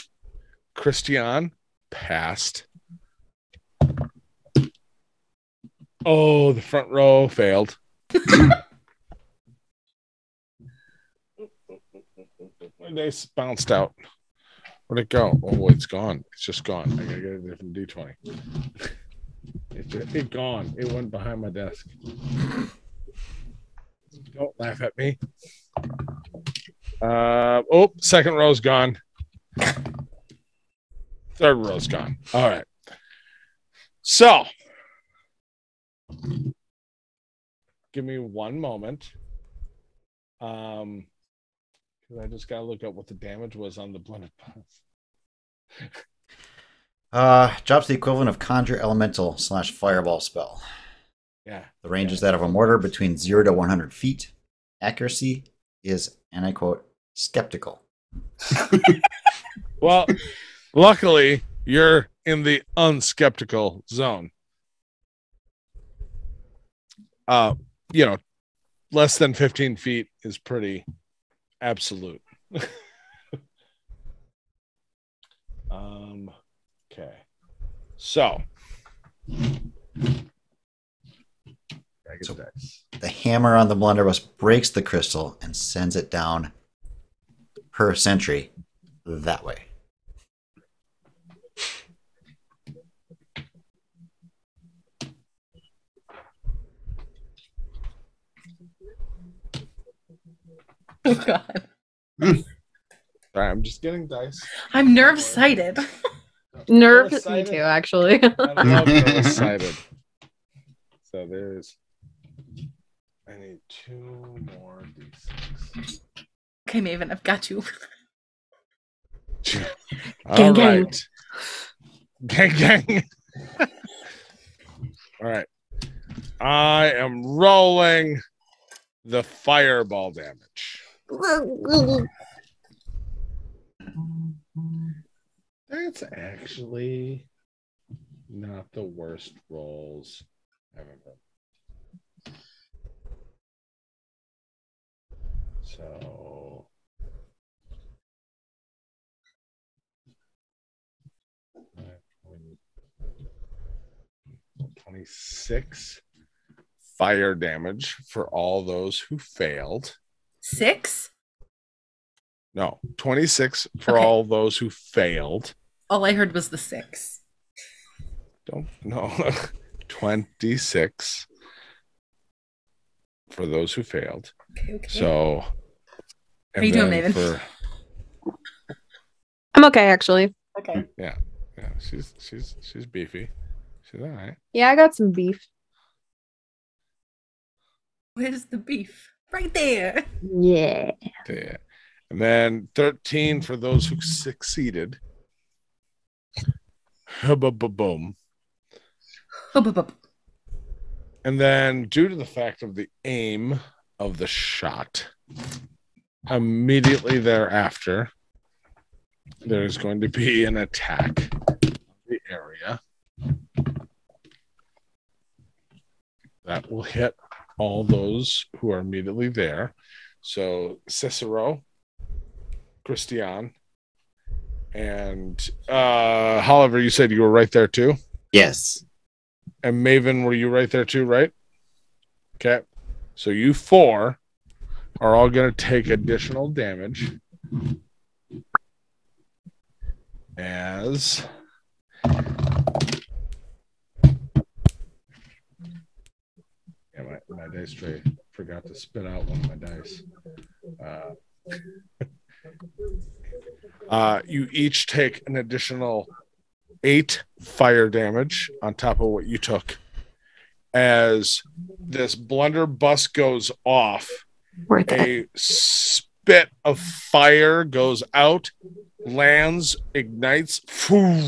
Christian passed. Oh, the front row failed. My dice bounced out. Where'd it go? Oh, it's gone. It's just gone. I gotta get a different D20. It's gone. It went behind my desk. Don't laugh at me. Second row's gone. Third row's gone. All right. So, give me one moment. Because I just gotta look up what the damage was on the blended boss. Drops the equivalent of Conjure Elemental / Fireball spell. Yeah. The range is that of a mortar between 0 to 100 feet. Accuracy is, and I quote, skeptical. Well, luckily, you're in the unskeptical zone. Less than 15 feet is pretty absolute. Okay. So, the hammer on the blunderbuss breaks the crystal and sends it down per sentry that way. Oh God. Sorry, I'm just getting dice. I'm nerve-sighted. Nerve, me too, actually. I love nerve-sighted. So there's. I need 2 more D6. Okay, Maven, I've got you. All Gang, right. Gang. All right. I am rolling the fireball damage. That's actually not the worst rolls I've ever. So 26 fire damage for all those who failed. 6? No, 26 for Okay. all those who failed. All I heard was the 6. Don't know. 26 for those who failed. Okay. So, How you doing, then Maven? I'm okay, actually. Okay. Yeah, she's beefy. She's all right. Yeah, I got some beef. Where's the beef? Right there. Yeah. Yeah. And then 13 for those who succeeded. Boom. And then, due to the fact of the aim of the shot, immediately thereafter, there's going to be an attack of the area that will hit all those who are immediately there. So, Cicero, Christian, and Oliver, you said you were right there too? Yes. And Maven, were you right there too, right? Okay. So you 4 are all going to take additional damage as my dice tray forgot to spit out one of my dice. You each take an additional 8 fire damage on top of what you took as this blunderbuss goes off. Worth it. A spit of fire goes out, lands, ignites. Phew.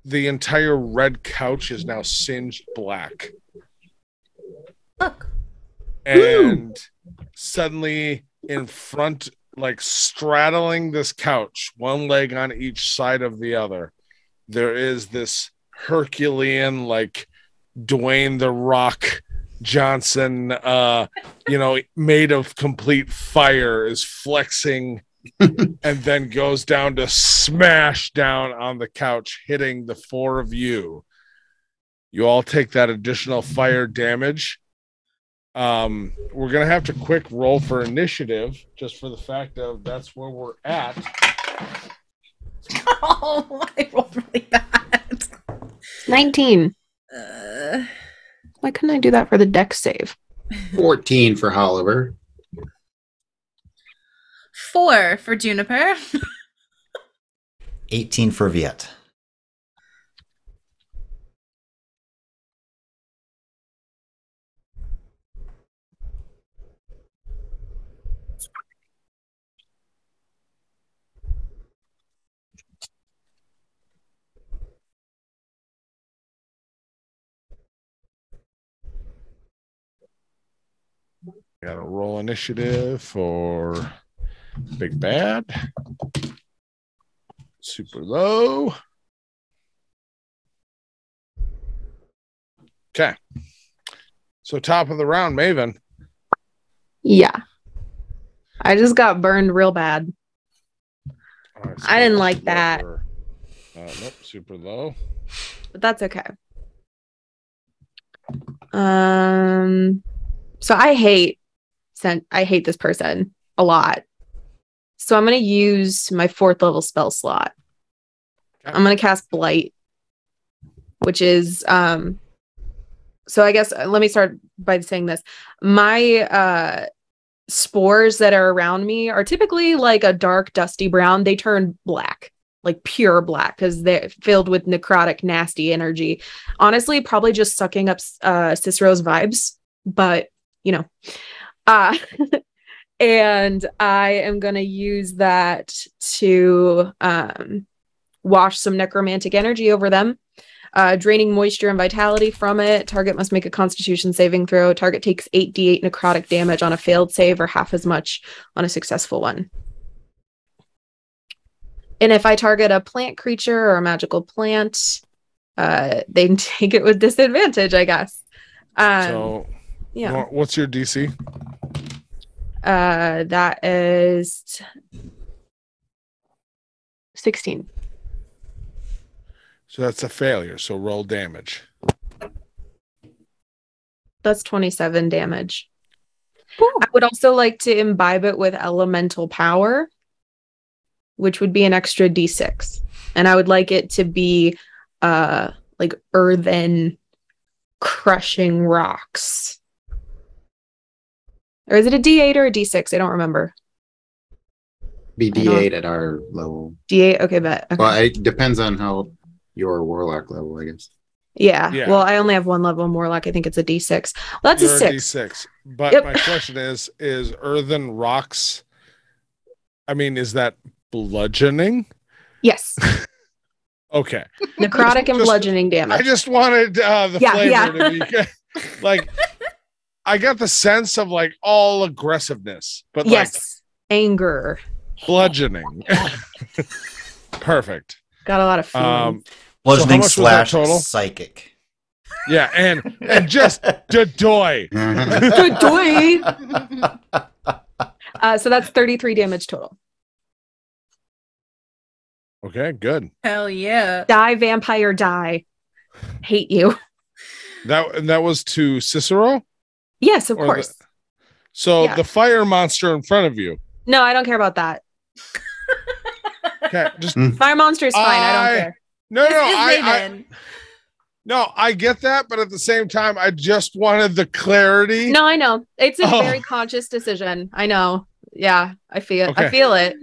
The entire red couch is now singed black. Look. And suddenly in front, like straddling this couch, one leg on each side of the other, there is this Herculean, like Dwayne the Rock Johnson, made of complete fire, is flexing and then goes down to smash down on the couch, hitting the four of you. You all take that additional fire damage. We're gonna have to quick roll for initiative, just for the fact of that's where we're at. Oh, I rolled really bad. 19. Why couldn't I do that for the dex save? 14 for Oliver. 4 for Juniper. 18 for Viet. Got a roll initiative for Big Bad. Super low. Okay. So top of the round, Maven. Yeah. I just got burned real bad. All right, so I didn't like that. Nope, super low. But that's okay. So I hate this person a lot. So I'm going to use my 4th level spell slot. Okay. I'm going to cast Blight, which is so I guess let me start by saying this. My spores that are around me are typically like a dark dusty brown. They turn black, like pure black, because they're filled with necrotic nasty energy. Honestly, probably just sucking up Cicero's vibes, but and I am going to use that to wash some necromantic energy over them, draining moisture and vitality from it. Target must make a constitution saving throw. Target takes 8d8 necrotic damage on a failed save, or half as much on a successful one. And if I target a plant creature or a magical plant, they take it with disadvantage, I guess. So yeah. What's your DC? That is 16. So that's a failure. So roll damage. That's 27 damage. Ooh. I would also like to imbibe it with elemental power, which would be an extra d6. And I would like it to be like earthen crushing rocks. Or is it a D8 or a D6? I don't remember. Be D8 at our level. D8? Okay, bet. Okay. Well, it depends on how your warlock level, I guess. Yeah. Well, I only have one level of warlock. I think it's a D6. Well, that's a 6. D6. But my question is earthen rocks, I mean, is that bludgeoning? Yes. Okay. Necrotic and bludgeoning damage. I just wanted the flavor to be like, I got the sense of like all aggressiveness, but yes, like anger, bludgeoning. Perfect. Got a lot of feelings. Bludgeoning / psychic. Yeah, and just doy. So that's 33 damage total. Okay, good. Hell yeah. Die, vampire, die. Hate you. That was to Cicero? Yes, of course. The fire monster in front of you. No, I don't care about that. Okay, just fire monster is fine. I don't care. No, I get that, but at the same time, I just wanted the clarity. No, I know. It's a very conscious decision. I know. Yeah, I feel it.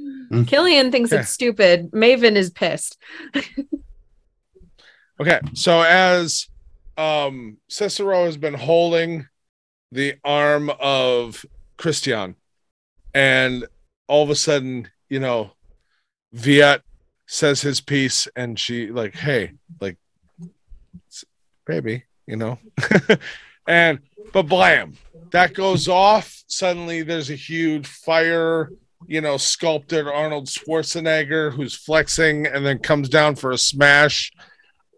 Killian thinks it's stupid. Maven is pissed. Okay, so as Cicero has been holding the arm of Christian, and all of a sudden, Viet says his piece, and she like, hey, like, baby, and but blam, that goes off. Suddenly there's a huge fire, sculpted Arnold Schwarzenegger who's flexing and then comes down for a smash.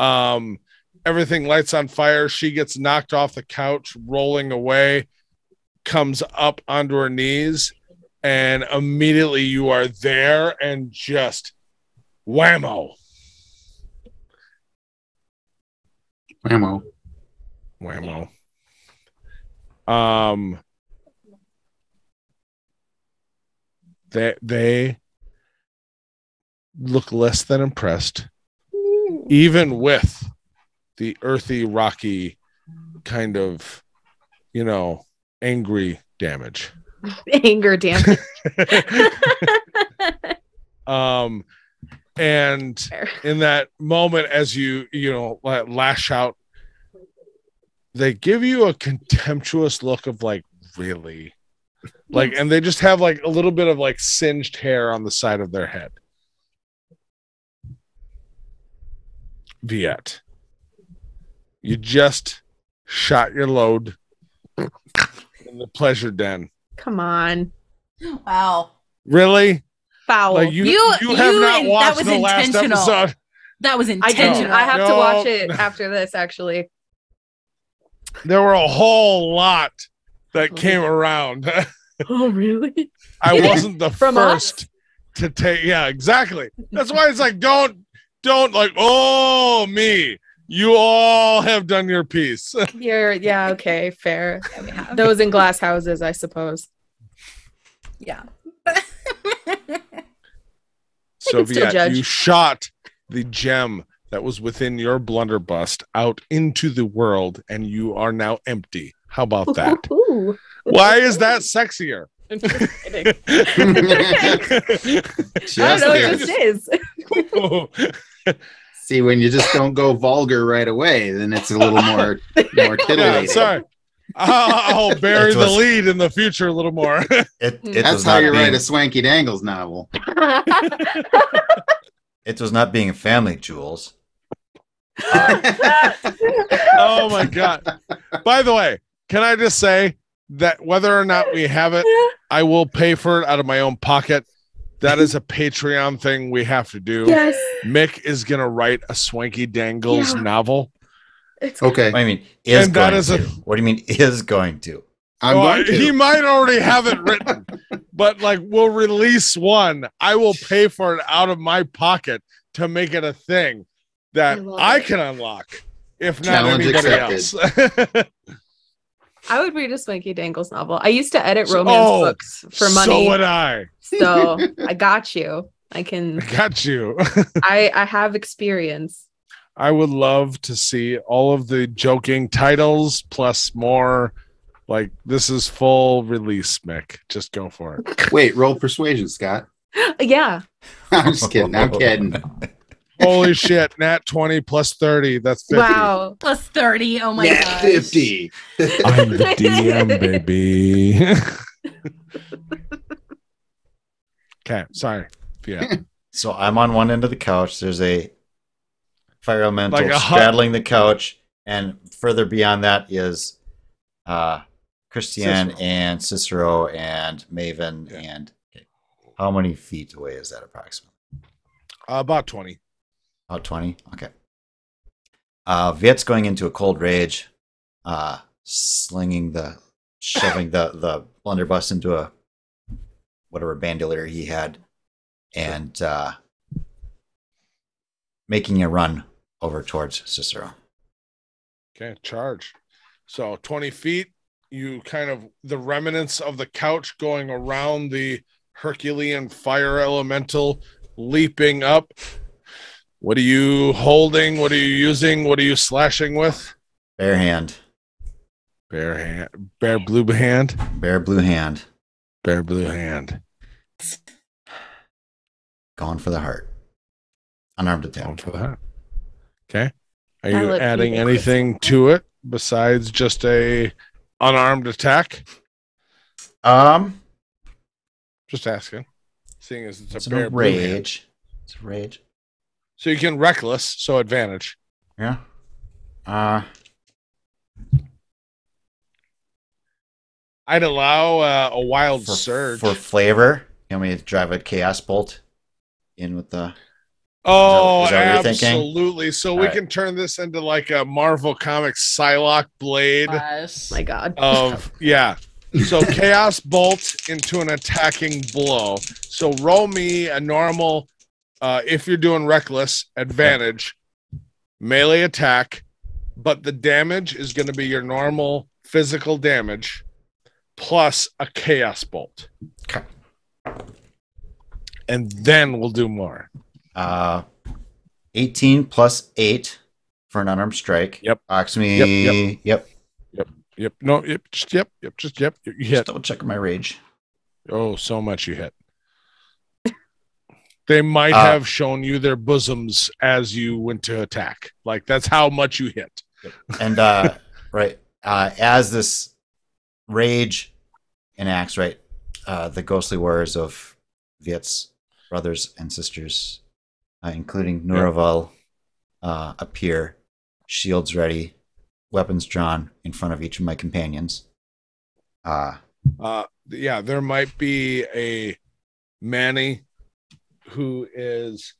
Everything lights on fire. She gets knocked off the couch, rolling away, comes up onto her knees, and immediately you are there and just whammo. Whammo. Whammo. They look less than impressed, even with the earthy, rocky kind of, angry damage. Anger damage. And Fair. in that moment, as you lash out, they give you a contemptuous look of like, really? Like, and they just have like a little bit of like singed hair on the side of their head. Viet, you just shot your load in the pleasure den. Come on. Wow. Really? Foul. Like you have not watched the last episode. That was I intentional. didn't. I have to watch it after this, actually. There were a whole lot that came around. Oh, really? I wasn't the From first to take. Yeah, exactly. That's why it's like, don't like, oh, me. You all have done your piece. Yeah, okay, fair. Those in glass houses, I suppose. Yeah. So, still Viet, judge. you shot the gem that was within your blunderbuss out into the world, and you are now empty. How about that? Ooh. Why is that sexier? I'm just kidding. I don't Just know, kidding. it just is. See, when you just don't go vulgar right away, then it's a little more Yeah, titillating. sorry. I'll bury the lead in the future a little more. That's how you write a Swanky Dangles novel. It was not being a family, Jules. Oh my God. By the way, can I just say that whether or not we have it, I will pay for it out of my own pocket. That is a Patreon thing we have to do. Yes. Mick is going to write a Swanky Dangles novel. It's Okay. What do you mean is And that going is to? What do you mean is going to? I'm going to. He might already have it written, but like we'll release one. I will pay for it out of my pocket to make it a thing that I can unlock, if not Challenge anybody accepted. else. I would read a Swanky Dangles novel. I used to edit romance books for money. So would I. So I got you. I Got you. I have experience. I would love to see all of the joking titles plus more. Like, this is full release, Mick. Just go for it. Wait, roll persuasion, Scott. Yeah. I'm just kidding. I'm kidding. Holy shit. Nat 20 plus 30. That's 50. Wow. Plus 30. Oh my Nat god. 50. I'm the DM, baby. Okay, sorry. Yeah. So I'm on one end of the couch. There's a fire elemental Like a straddling the couch, and further beyond that is Christiane Cicero. and Cicero and Maven. Yeah. And how many feet away is that approximately? About 20. About 20. Okay. Viet's going into a cold rage, shoving the blunderbuss into a whatever bandolier he had, and making a run over towards Cicero. Okay, charge. So 20 feet, you kind of the remnants of the couch going around the Herculean fire elemental, leaping up. What are you holding? What are you using? What are you slashing with? Bare hand. Bare hand. Bare blue hand. Bare blue hand. Bare blue hand. Going for the heart. Unarmed Going attempt. for that. Okay. Are you adding anything to it besides just a unarmed attack? Just asking. Seeing as it's a bare rage. It's a rage. So you can reckless, so advantage. Yeah. I'd allow a wild surge for flavor. You want me to drive a chaos bolt in with the? Oh, is that what you're absolutely. So we can turn this into like a Marvel Comics Psylocke blade. Yes. My God. Yeah. So chaos bolt into an attacking blow. So roll me a normal. If you're doing reckless, advantage, melee attack, but the damage is going to be your normal physical damage plus a chaos bolt. Okay. And then we'll do more. 18 plus 8 for an unarmed strike. Yep. Yep. No, you hit. Just double check my rage. Oh, so much you hit. They might have shown you their bosoms as you went to attack. Like, that's how much you hit. And right, as this rage enacts, right, the ghostly warriors of Viet's brothers and sisters, including Nuraval, appear, shields ready, weapons drawn in front of each of my companions. There might be a Manny who is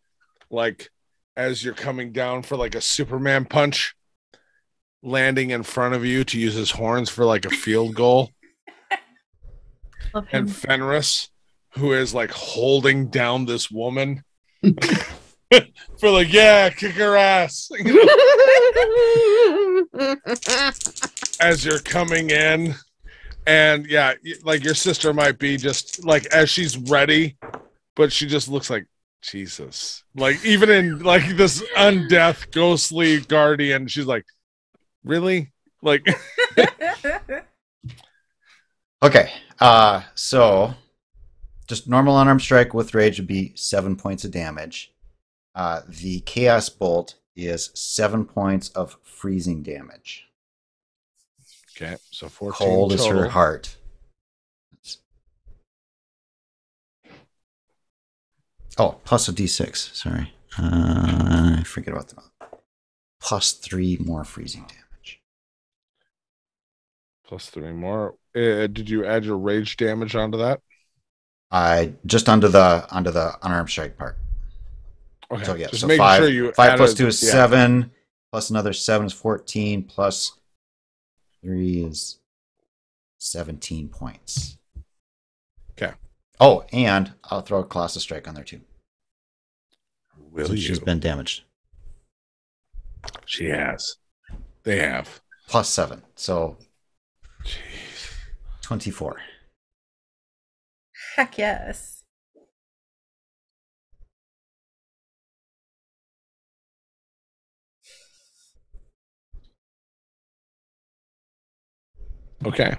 like, as you're coming down for like a Superman punch, landing in front of you to use his horns for like a field goal. And Fenris, who is like holding down this woman for like, yeah, kick her ass. As you're coming in. And yeah, like your sister might be just like, as she's ready, but she just looks like Jesus. Like, even in like this undeath ghostly guardian, she's like, really? Like, okay. So just normal unarmed strike with rage would be 7 points of damage. The chaos bolt is 7 points of freezing damage. Okay, so 14 cold total. Is her heart. Oh, plus a d6. Sorry. I forget about that. Plus 3 more freezing damage. Plus 3 more. Did you add your rage damage onto that? I just onto the unarmed strike part. Okay. So yeah, just so making 5, sure you 5 plus 2 is 7, plus another 7 is 14, plus 3 is 17 points. Okay. Oh, and I'll throw a Colossus Strike on there too. Will you? She's been damaged. She has. They have. Plus 7. So Jeez. 24. Heck yes. Okay.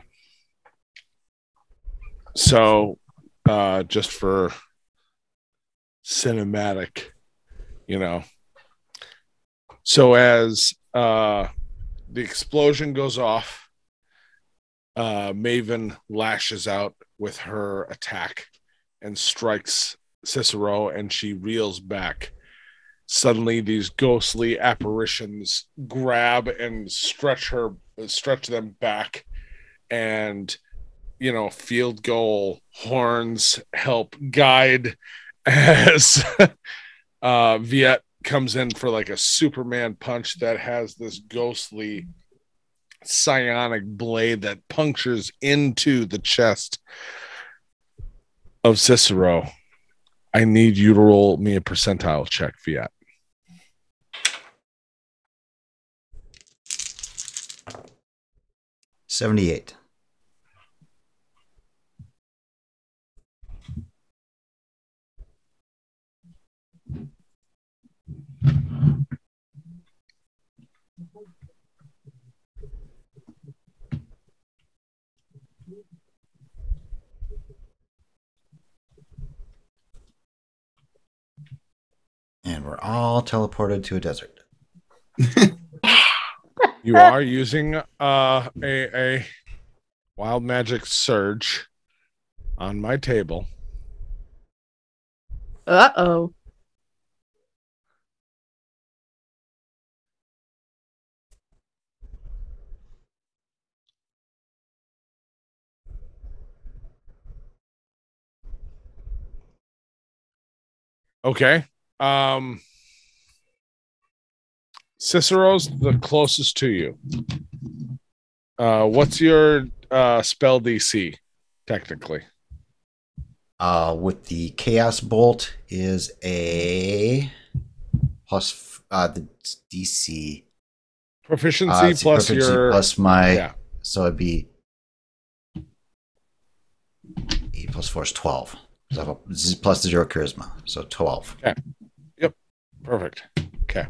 So, just for cinematic, so as the explosion goes off, Maven lashes out with her attack and strikes Cicero, and she reels back. Suddenly, these ghostly apparitions grab and stretch them back, and field goal horns help guide as Viet comes in for like a Superman punch that has this ghostly psionic blade that punctures into the chest of Cicero. I need you to roll me a percentile check, Viet. $78. And we're all teleported to a desert. You are using a wild magic surge on my table. Uh-oh. Okay. Cicero's the closest to you. What's your spell DC, technically? With the Chaos Bolt is a plus the DC. Proficiency plus your... plus my... Yeah. So it'd be 8 plus 4 is 12. So plus the 0 charisma. So 12. Okay. Yep. Perfect. Okay.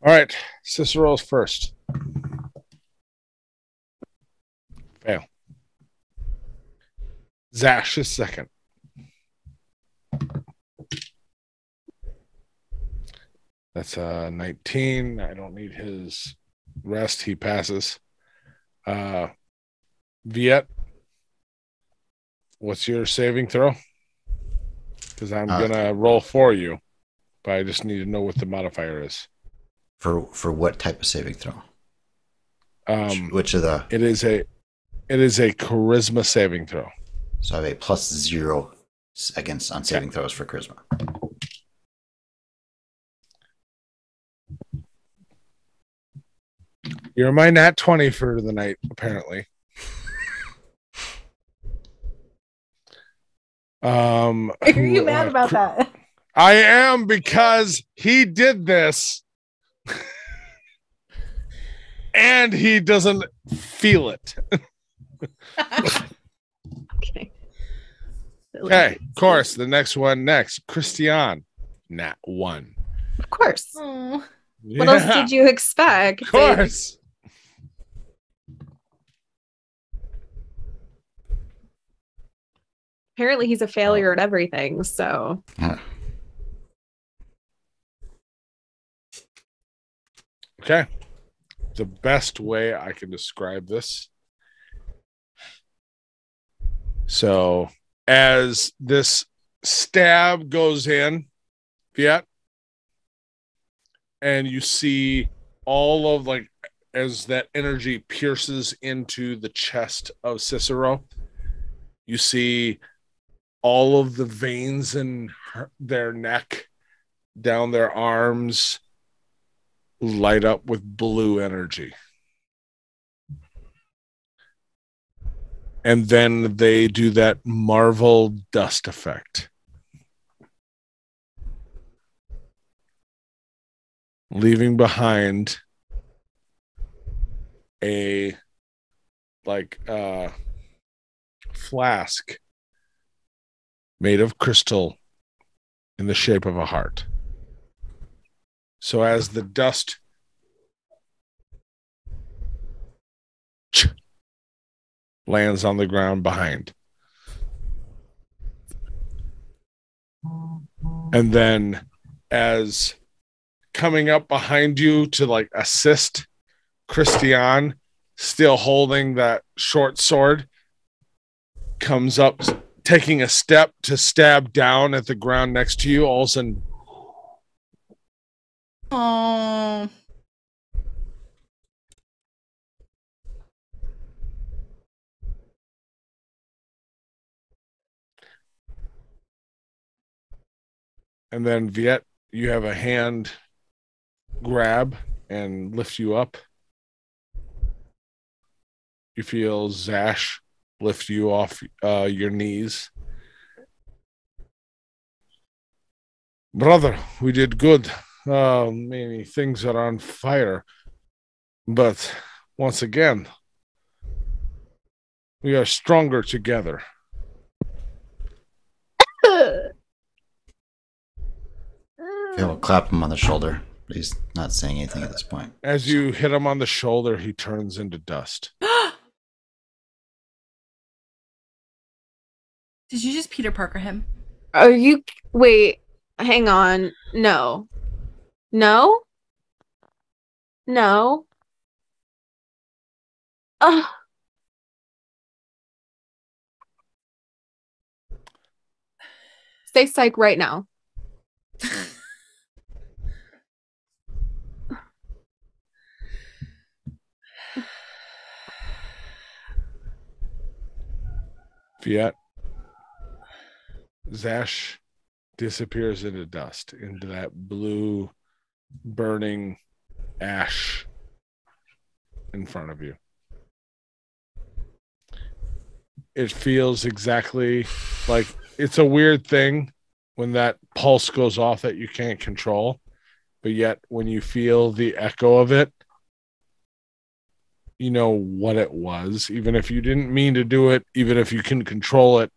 All right. Cicero's first. Fail. Zash is second. That's 19. I don't need his rest. He passes. Viet, what's your saving throw? Because I'm gonna roll for you, but I just need to know what the modifier is. For what type of saving throw? Which of the? It is a charisma saving throw. So I have a plus 0 against on saving throws for charisma. You're my nat 20 for the night, apparently. Why are you mad about that? I am, because he did this and he doesn't feel it. Okay. Okay, of course. The next one next. Christian, nat 1. Of course. Oh. What else did you expect? Of course. Apparently he's a failure at everything, so. Okay. The best way I can describe this. So, as this stab goes in, Viet, and you see all of, like, as that energy pierces into the chest of Cicero, you see all of the veins in their neck, down their arms, light up with blue energy. And then they do that Marvel dust effect. Leaving behind a flask made of crystal in the shape of a heart. So as the dust lands on the ground behind, and then as coming up behind you to like assist, Christian, still holding that short sword, comes up, taking a step to stab down at the ground next to you. All of a sudden, Oh. and then Viet, you have a hand grab and lift you up. You feel Zash lift you off your knees. Brother, we did good. Many things are on fire, but once again, we are stronger together. Phil will clap him on the shoulder, but he's not saying anything at this point. As you hit him on the shoulder, he turns into dust. Did you just Peter Parker him? Are you... Wait, hang on. No. No? No? Stay psych right now. Fiat. Zash disappears into dust, into that blue burning ash in front of you. It feels exactly like it's a weird thing when that pulse goes off that you can't control, but yet when you feel the echo of it, you know what it was, even if you didn't mean to do it, even if you can control it.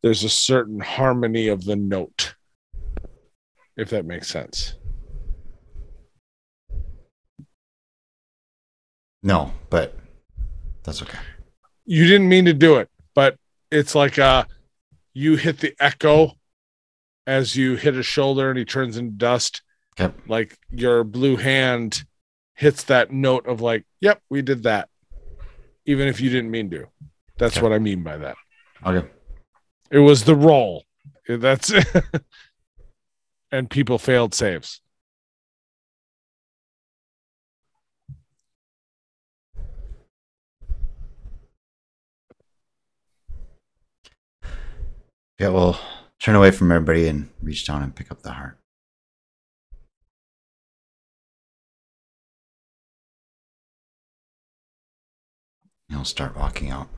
There's a certain harmony of the note, if that makes sense. No, but that's okay. You didn't mean to do it, but it's like you hit the echo as you hit his shoulder and he turns into dust. Yep. Like your blue hand hits that note of like, yep, we did that. Even if you didn't mean to. That's Okay. what I mean by that. Okay. It was the roll. That's and people failed saves. Yeah, we'll turn away from everybody and reach down and pick up the heart. And he'll start walking out.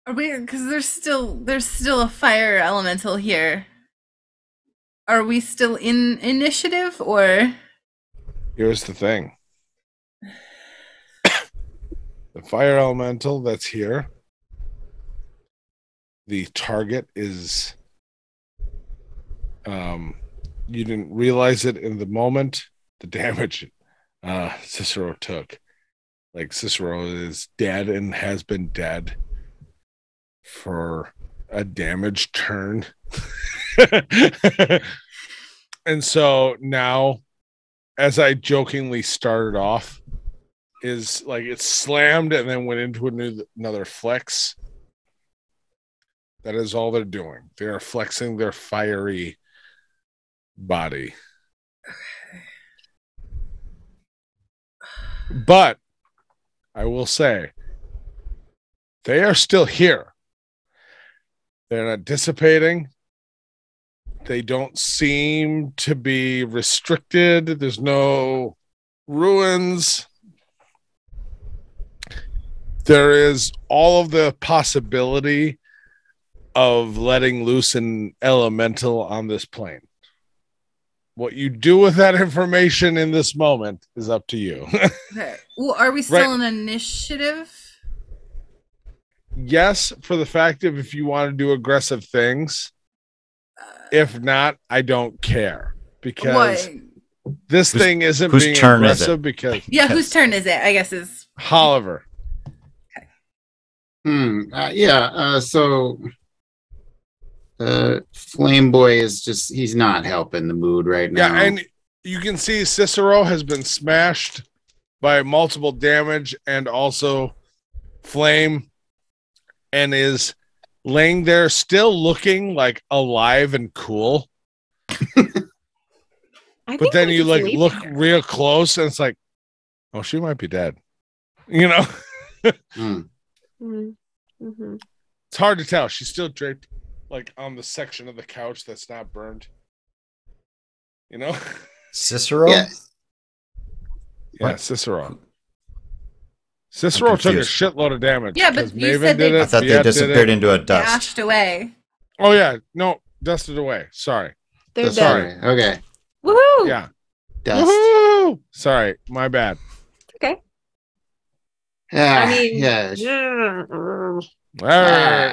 Are we? Because there's still a fire elemental here. Are we still in initiative or? Here's the thing. The fire elemental that's here, the target is you didn't realize it in the moment, the damage Cicero took. Like Cicero is dead and has been dead for a damage turn. And so now, as I jokingly started off, is like it slammed and then went into another flex. That is all they're doing. They are flexing their fiery body. But I will say, they are still here. They're not dissipating. They don't seem to be restricted. There's no ruins. There is all of the possibility of letting loose an elemental on this plane. What you do with that information in this moment is up to you. Okay. Well, are we still in initiative? Yes, for the fact of if you want to do aggressive things. If not, I don't care. Because this thing isn't being aggressive because... Yeah, whose turn is it? I guess is... Oliver. So Flame Boy is just, he's not helping the mood right now. Yeah, and you can see Cicero has been smashed by multiple damage and also flame and is laying there still looking like alive and cool. But then you like look real close and it's like, oh, she might be dead. You know? Mm-hmm. It's hard to tell. She's still draped like on the section of the couch that's not burned. You know? Cicero? Yeah, Cicero. Cicero took a shitload of damage. Yeah, but you Maven said did it. I thought they disappeared into a dust. Dashed away. Oh yeah, no, dusted away. Sorry. They're sorry. dead. Okay. Woohoo! Yeah. Dust. Woohoo! Sorry, my bad. Okay. Yeah. I mean, yeah.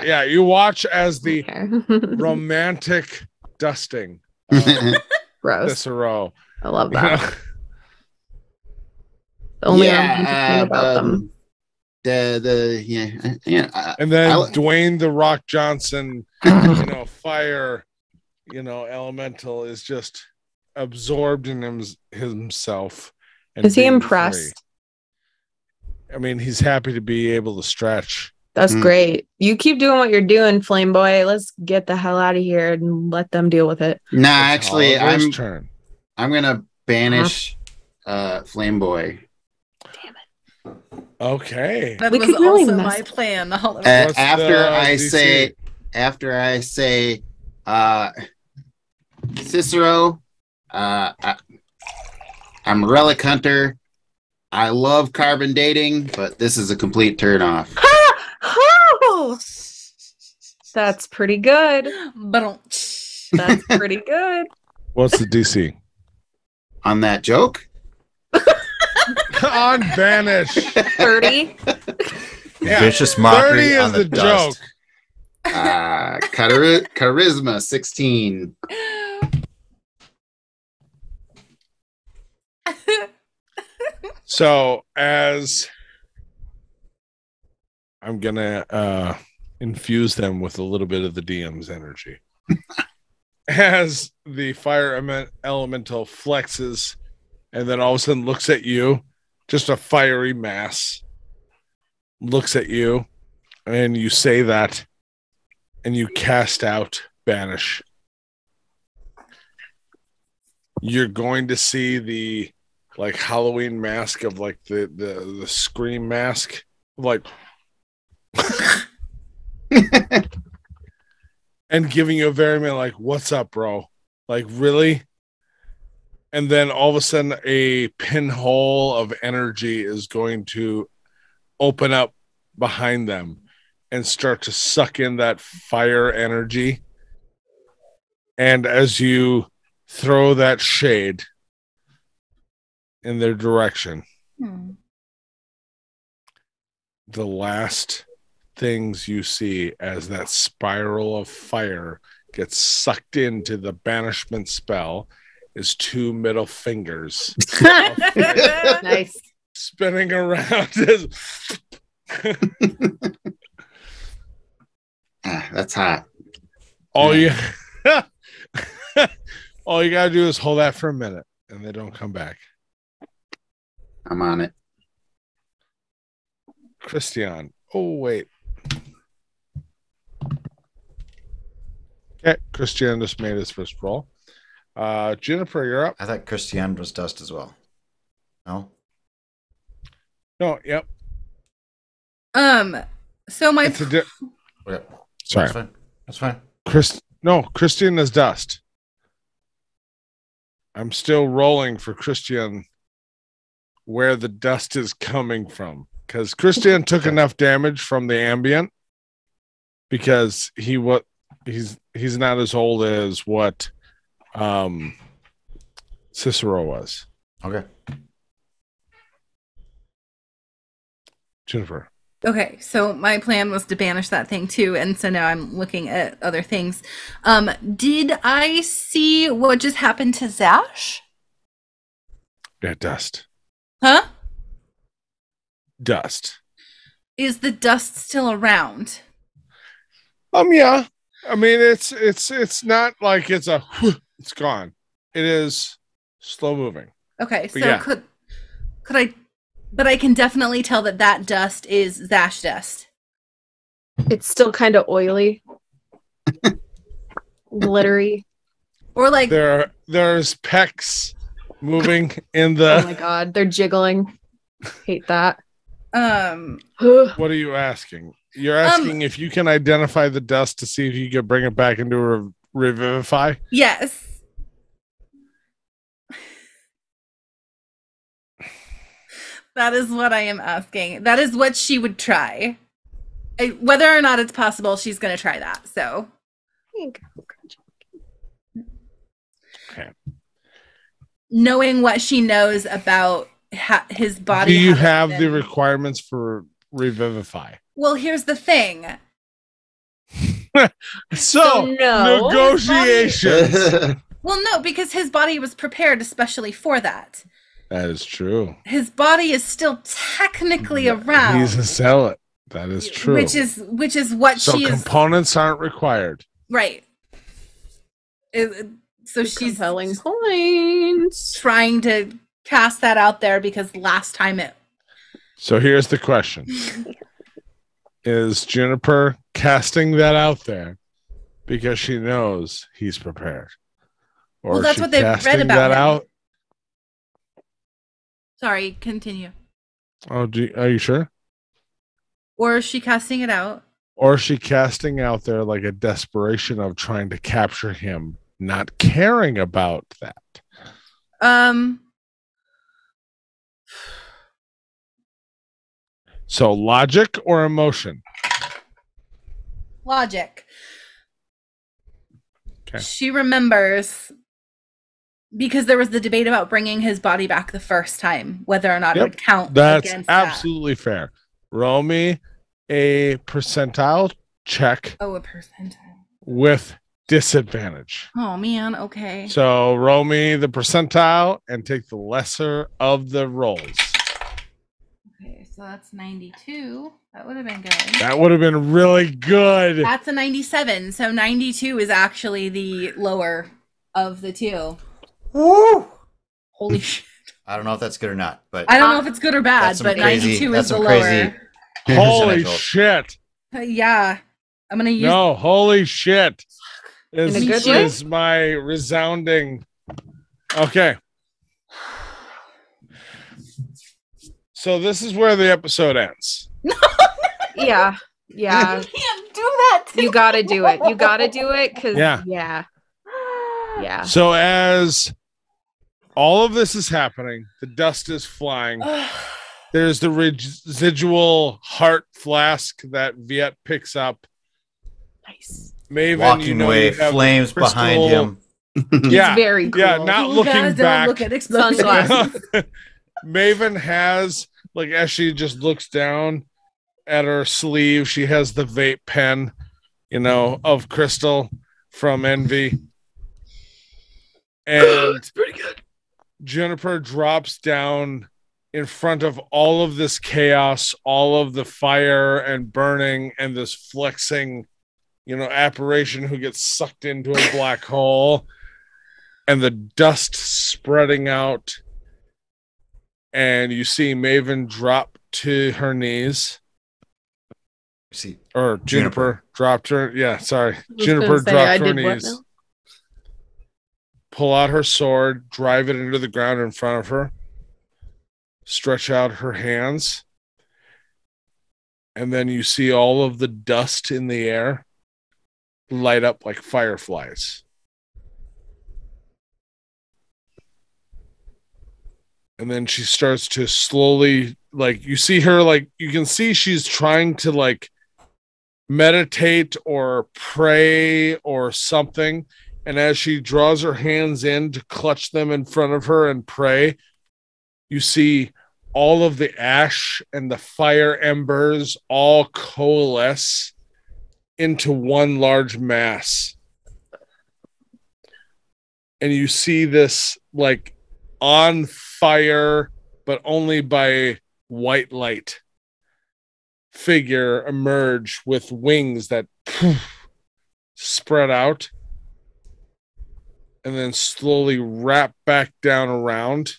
Yeah, you watch as the romantic dusting of Gross. Cicero. I love that. The only romantic thing about them. And then Dwayne the Rock Johnson, fire, elemental is just absorbed in himself. And is he being impressed? Free. I mean, he's happy to be able to stretch. That's great. You keep doing what you're doing, Flame Boy. Let's get the hell out of here and let them deal with it. Nah, actually, I'm gonna banish Flame Boy. Damn it. Okay. That We was could really also mess my plan. After I say Cicero, I'm a relic hunter. I love carbon dating, but this is a complete turn off. That's pretty good. That's pretty good. What's the DC? On that joke? On banish. 30. Yeah, vicious mockery 30 on is the joke. Charisma 16. So as I'm gonna infuse them with a little bit of the DM's energy. As the fire elemental flexes and then all of a sudden looks at you, just a fiery mass looks at you, and you say that, and you cast out banish. You're going to see the Halloween mask of the scream mask, and giving you a very what's up, bro? Really? And then all of a sudden a pinhole of energy is going to open up behind them and start to suck in that fire energy. And as you throw that shade in their direction, the last things you see as that spiral of fire gets sucked into the banishment spell is 2 middle fingers. Nice. Spinning around. That's hot. All you gotta do is hold that for a minute and they don't come back. I'm on it. Christian. Oh, wait. Okay, Christian just made his first roll. Jennifer, you're up. I thought Christian was dust as well. No? No, yep. So my Okay. Sorry. That's fine. Christian is dust. I'm still rolling for Christian where the dust is coming from. Because Christian took enough damage from the ambient because he's not as old as what Cicero was. Okay. Jennifer. Okay, so my plan was to banish that thing too, and so now I'm looking at other things. Did I see what just happened to Zash? Yeah, dust. Huh? Dust. Is the dust still around? Yeah. I mean, it's not like it's gone. It is slow moving. Okay, so yeah. could I? But I can definitely tell that dust is Zash dust. It's still kind of oily, glittery. Or there's pecs moving in the. Oh my god, they're jiggling. Hate that. What are you asking? You're asking if you can identify the dust to see if you can bring it back into a revivify? Yes. That is what I am asking. That is what she would try. Whether or not it's possible, she's going to try that. So, okay. Knowing what she knows about his body. Do you have the requirements for revivify? Well, here's the thing. So no. Negotiations. Well, no, because his body was prepared especially for that. That is true. His body is still technically around. He's a zealot. That is true. Which is what so she is. Components aren't required. Right. So she's compelling point. Trying to cast that out there because last time it. So here's the question. Is Juniper casting that out there because she knows he's prepared? Or well, that's what they've read about that him. Out? Sorry, continue. Oh, are you sure? Or is she casting it out? Or is she casting out there like a desperation of trying to capture him, not caring about that? So logic or emotion? Logic. Okay. She remembers because there was the debate about bringing his body back the first time, whether or not it would count. That's against absolutely fair. Roll me a percentile check. Oh, a percentile. With disadvantage. Oh, man. Okay. So roll me the percentile and take the lesser of the rolls. Okay, so that's 92. That would have been good. That would have been really good. That's a 97. So 92 is actually the lower of the two. Woo! Holy shit. I don't know if that's good or not, but I don't know if it's good or bad, but 92 is the lower. Holy shit. Yeah. I'm going to use. No, holy shit. In a good way? Is my resounding. Okay. So this is where the episode ends. Yeah. You can't do that. You gotta do it. You gotta do it because Yeah. Yeah. So as all of this is happening, the dust is flying. There's the residual heart flask that Viet picks up. Nice. Maven, walking away, flames behind him. Yeah, it's very cool. Yeah, not looking back. Look at Sunglasses. Maven has, like, as she just looks down at her sleeve, she has the vape pen, of crystal from Envy. And it's pretty good. Juniper drops down in front of all of this chaos, all of the fire and burning and this flexing, apparition who gets sucked into a black hole and the dust spreading out. And you see Maven drop to her knees. Or Juniper dropped her. Yeah, sorry. Juniper dropped her knees. Pull out her sword, drive it into the ground in front of her. Stretch out her hands. And then you see all of the dust in the air light up like fireflies. And then she starts to slowly, you see her, you can see she's trying to, meditate or pray or something. And as she draws her hands in to clutch them in front of her and pray, you see all of the ash and the fire embers all coalesce into one large mass. And you see this, on fire, but only by white light, figure emerge with wings that spread out and then slowly wrap back down around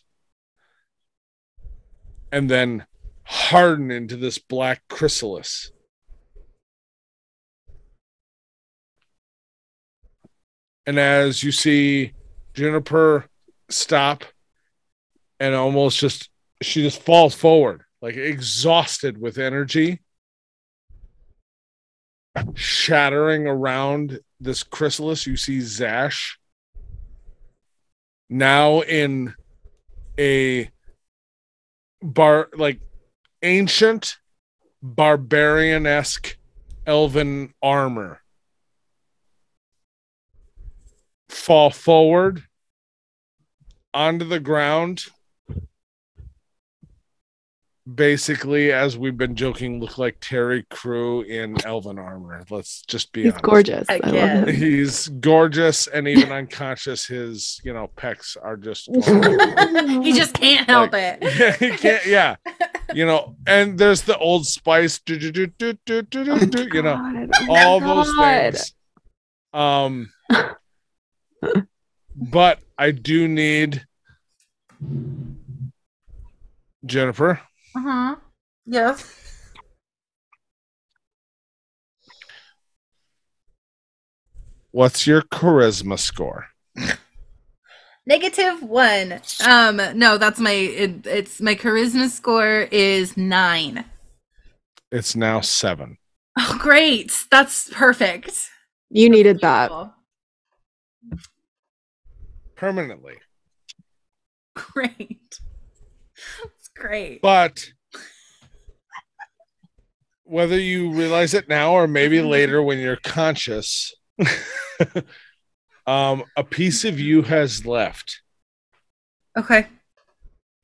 and then harden into this black chrysalis. And as you see Juniper stop and almost she just falls forward, exhausted with energy, shattering around this chrysalis. You see Zash now in a ancient barbarian-esque elven armor fall forward onto the ground basically, as we've been joking, look like Terry Crew in elven armor. Let's just be He's honest. gorgeous. I Again. love him. He's gorgeous, and even unconscious, his pecs are just. He just can't help it. Yeah, he can't. Yeah, and there's the Old Spice, all those things. But I do need Jennifer. Yes. What's your charisma score? -1. No, that's it's my charisma score is 9. It's now 7. Oh, great. That's perfect. You needed that. Permanently. Great. That's great. But whether you realize it now or maybe later when you're conscious, a piece of you has left. Okay.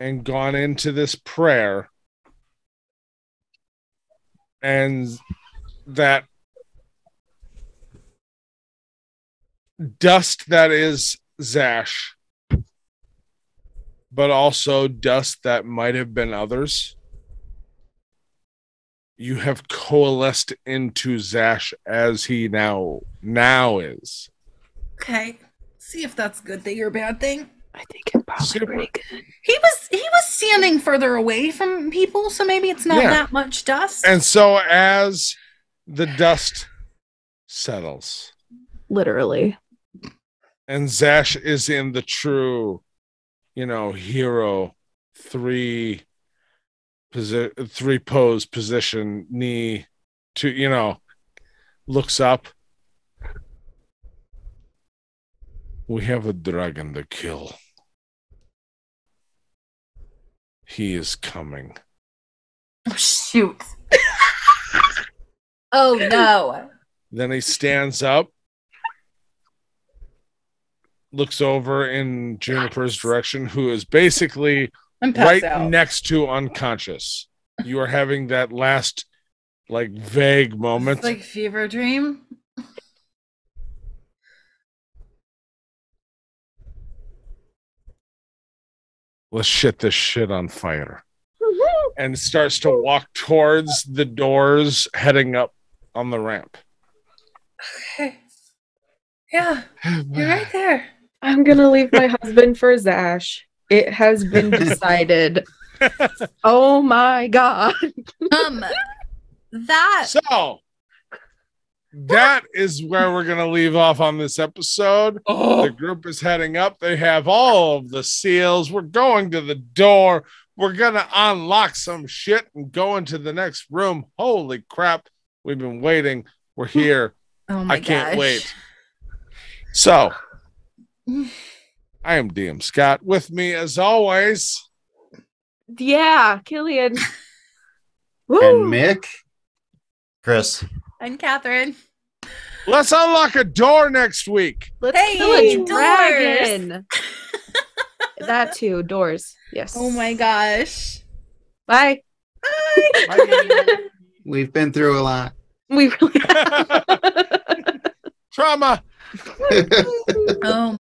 And gone into this prayer. And that dust that is Zash, but also dust that might have been others, you have coalesced into Zash as he now is. Okay. See if that's a good thing or a bad thing. I think it's probably pretty good. He was standing further away from people, so maybe it's not that much dust. And so as the dust settles, literally, and Zash is in the true, hero 3 pose position, knee to, looks up. We have a dragon to kill. He is coming. Oh, shoot. Oh, no. Then he stands up, looks over in Juniper's direction, who is basically right next to unconscious. You are having that last, vague moment. It's like fever dream. Let's shit this shit on fire. And starts to walk towards the doors heading up on the ramp. Okay. Yeah, you're right there. I'm going to leave my husband for Zash. It has been decided. Oh my God. That is where we're going to leave off on this episode. The group is heading up. They have all of the seals. We're going to the door. We're going to unlock some shit and go into the next room. Holy crap. We've been waiting. We're here. Oh my I can't gosh. wait. So, I am DM Scott. With me, as always. Yeah, Killian. And Mick. Chris. And Catherine. Let's unlock a door next week. Let's Hey, kill a doors. dragon. That too, doors. Yes. Oh my gosh. Bye. Bye. We've been through a lot. We really have. Trauma. Oh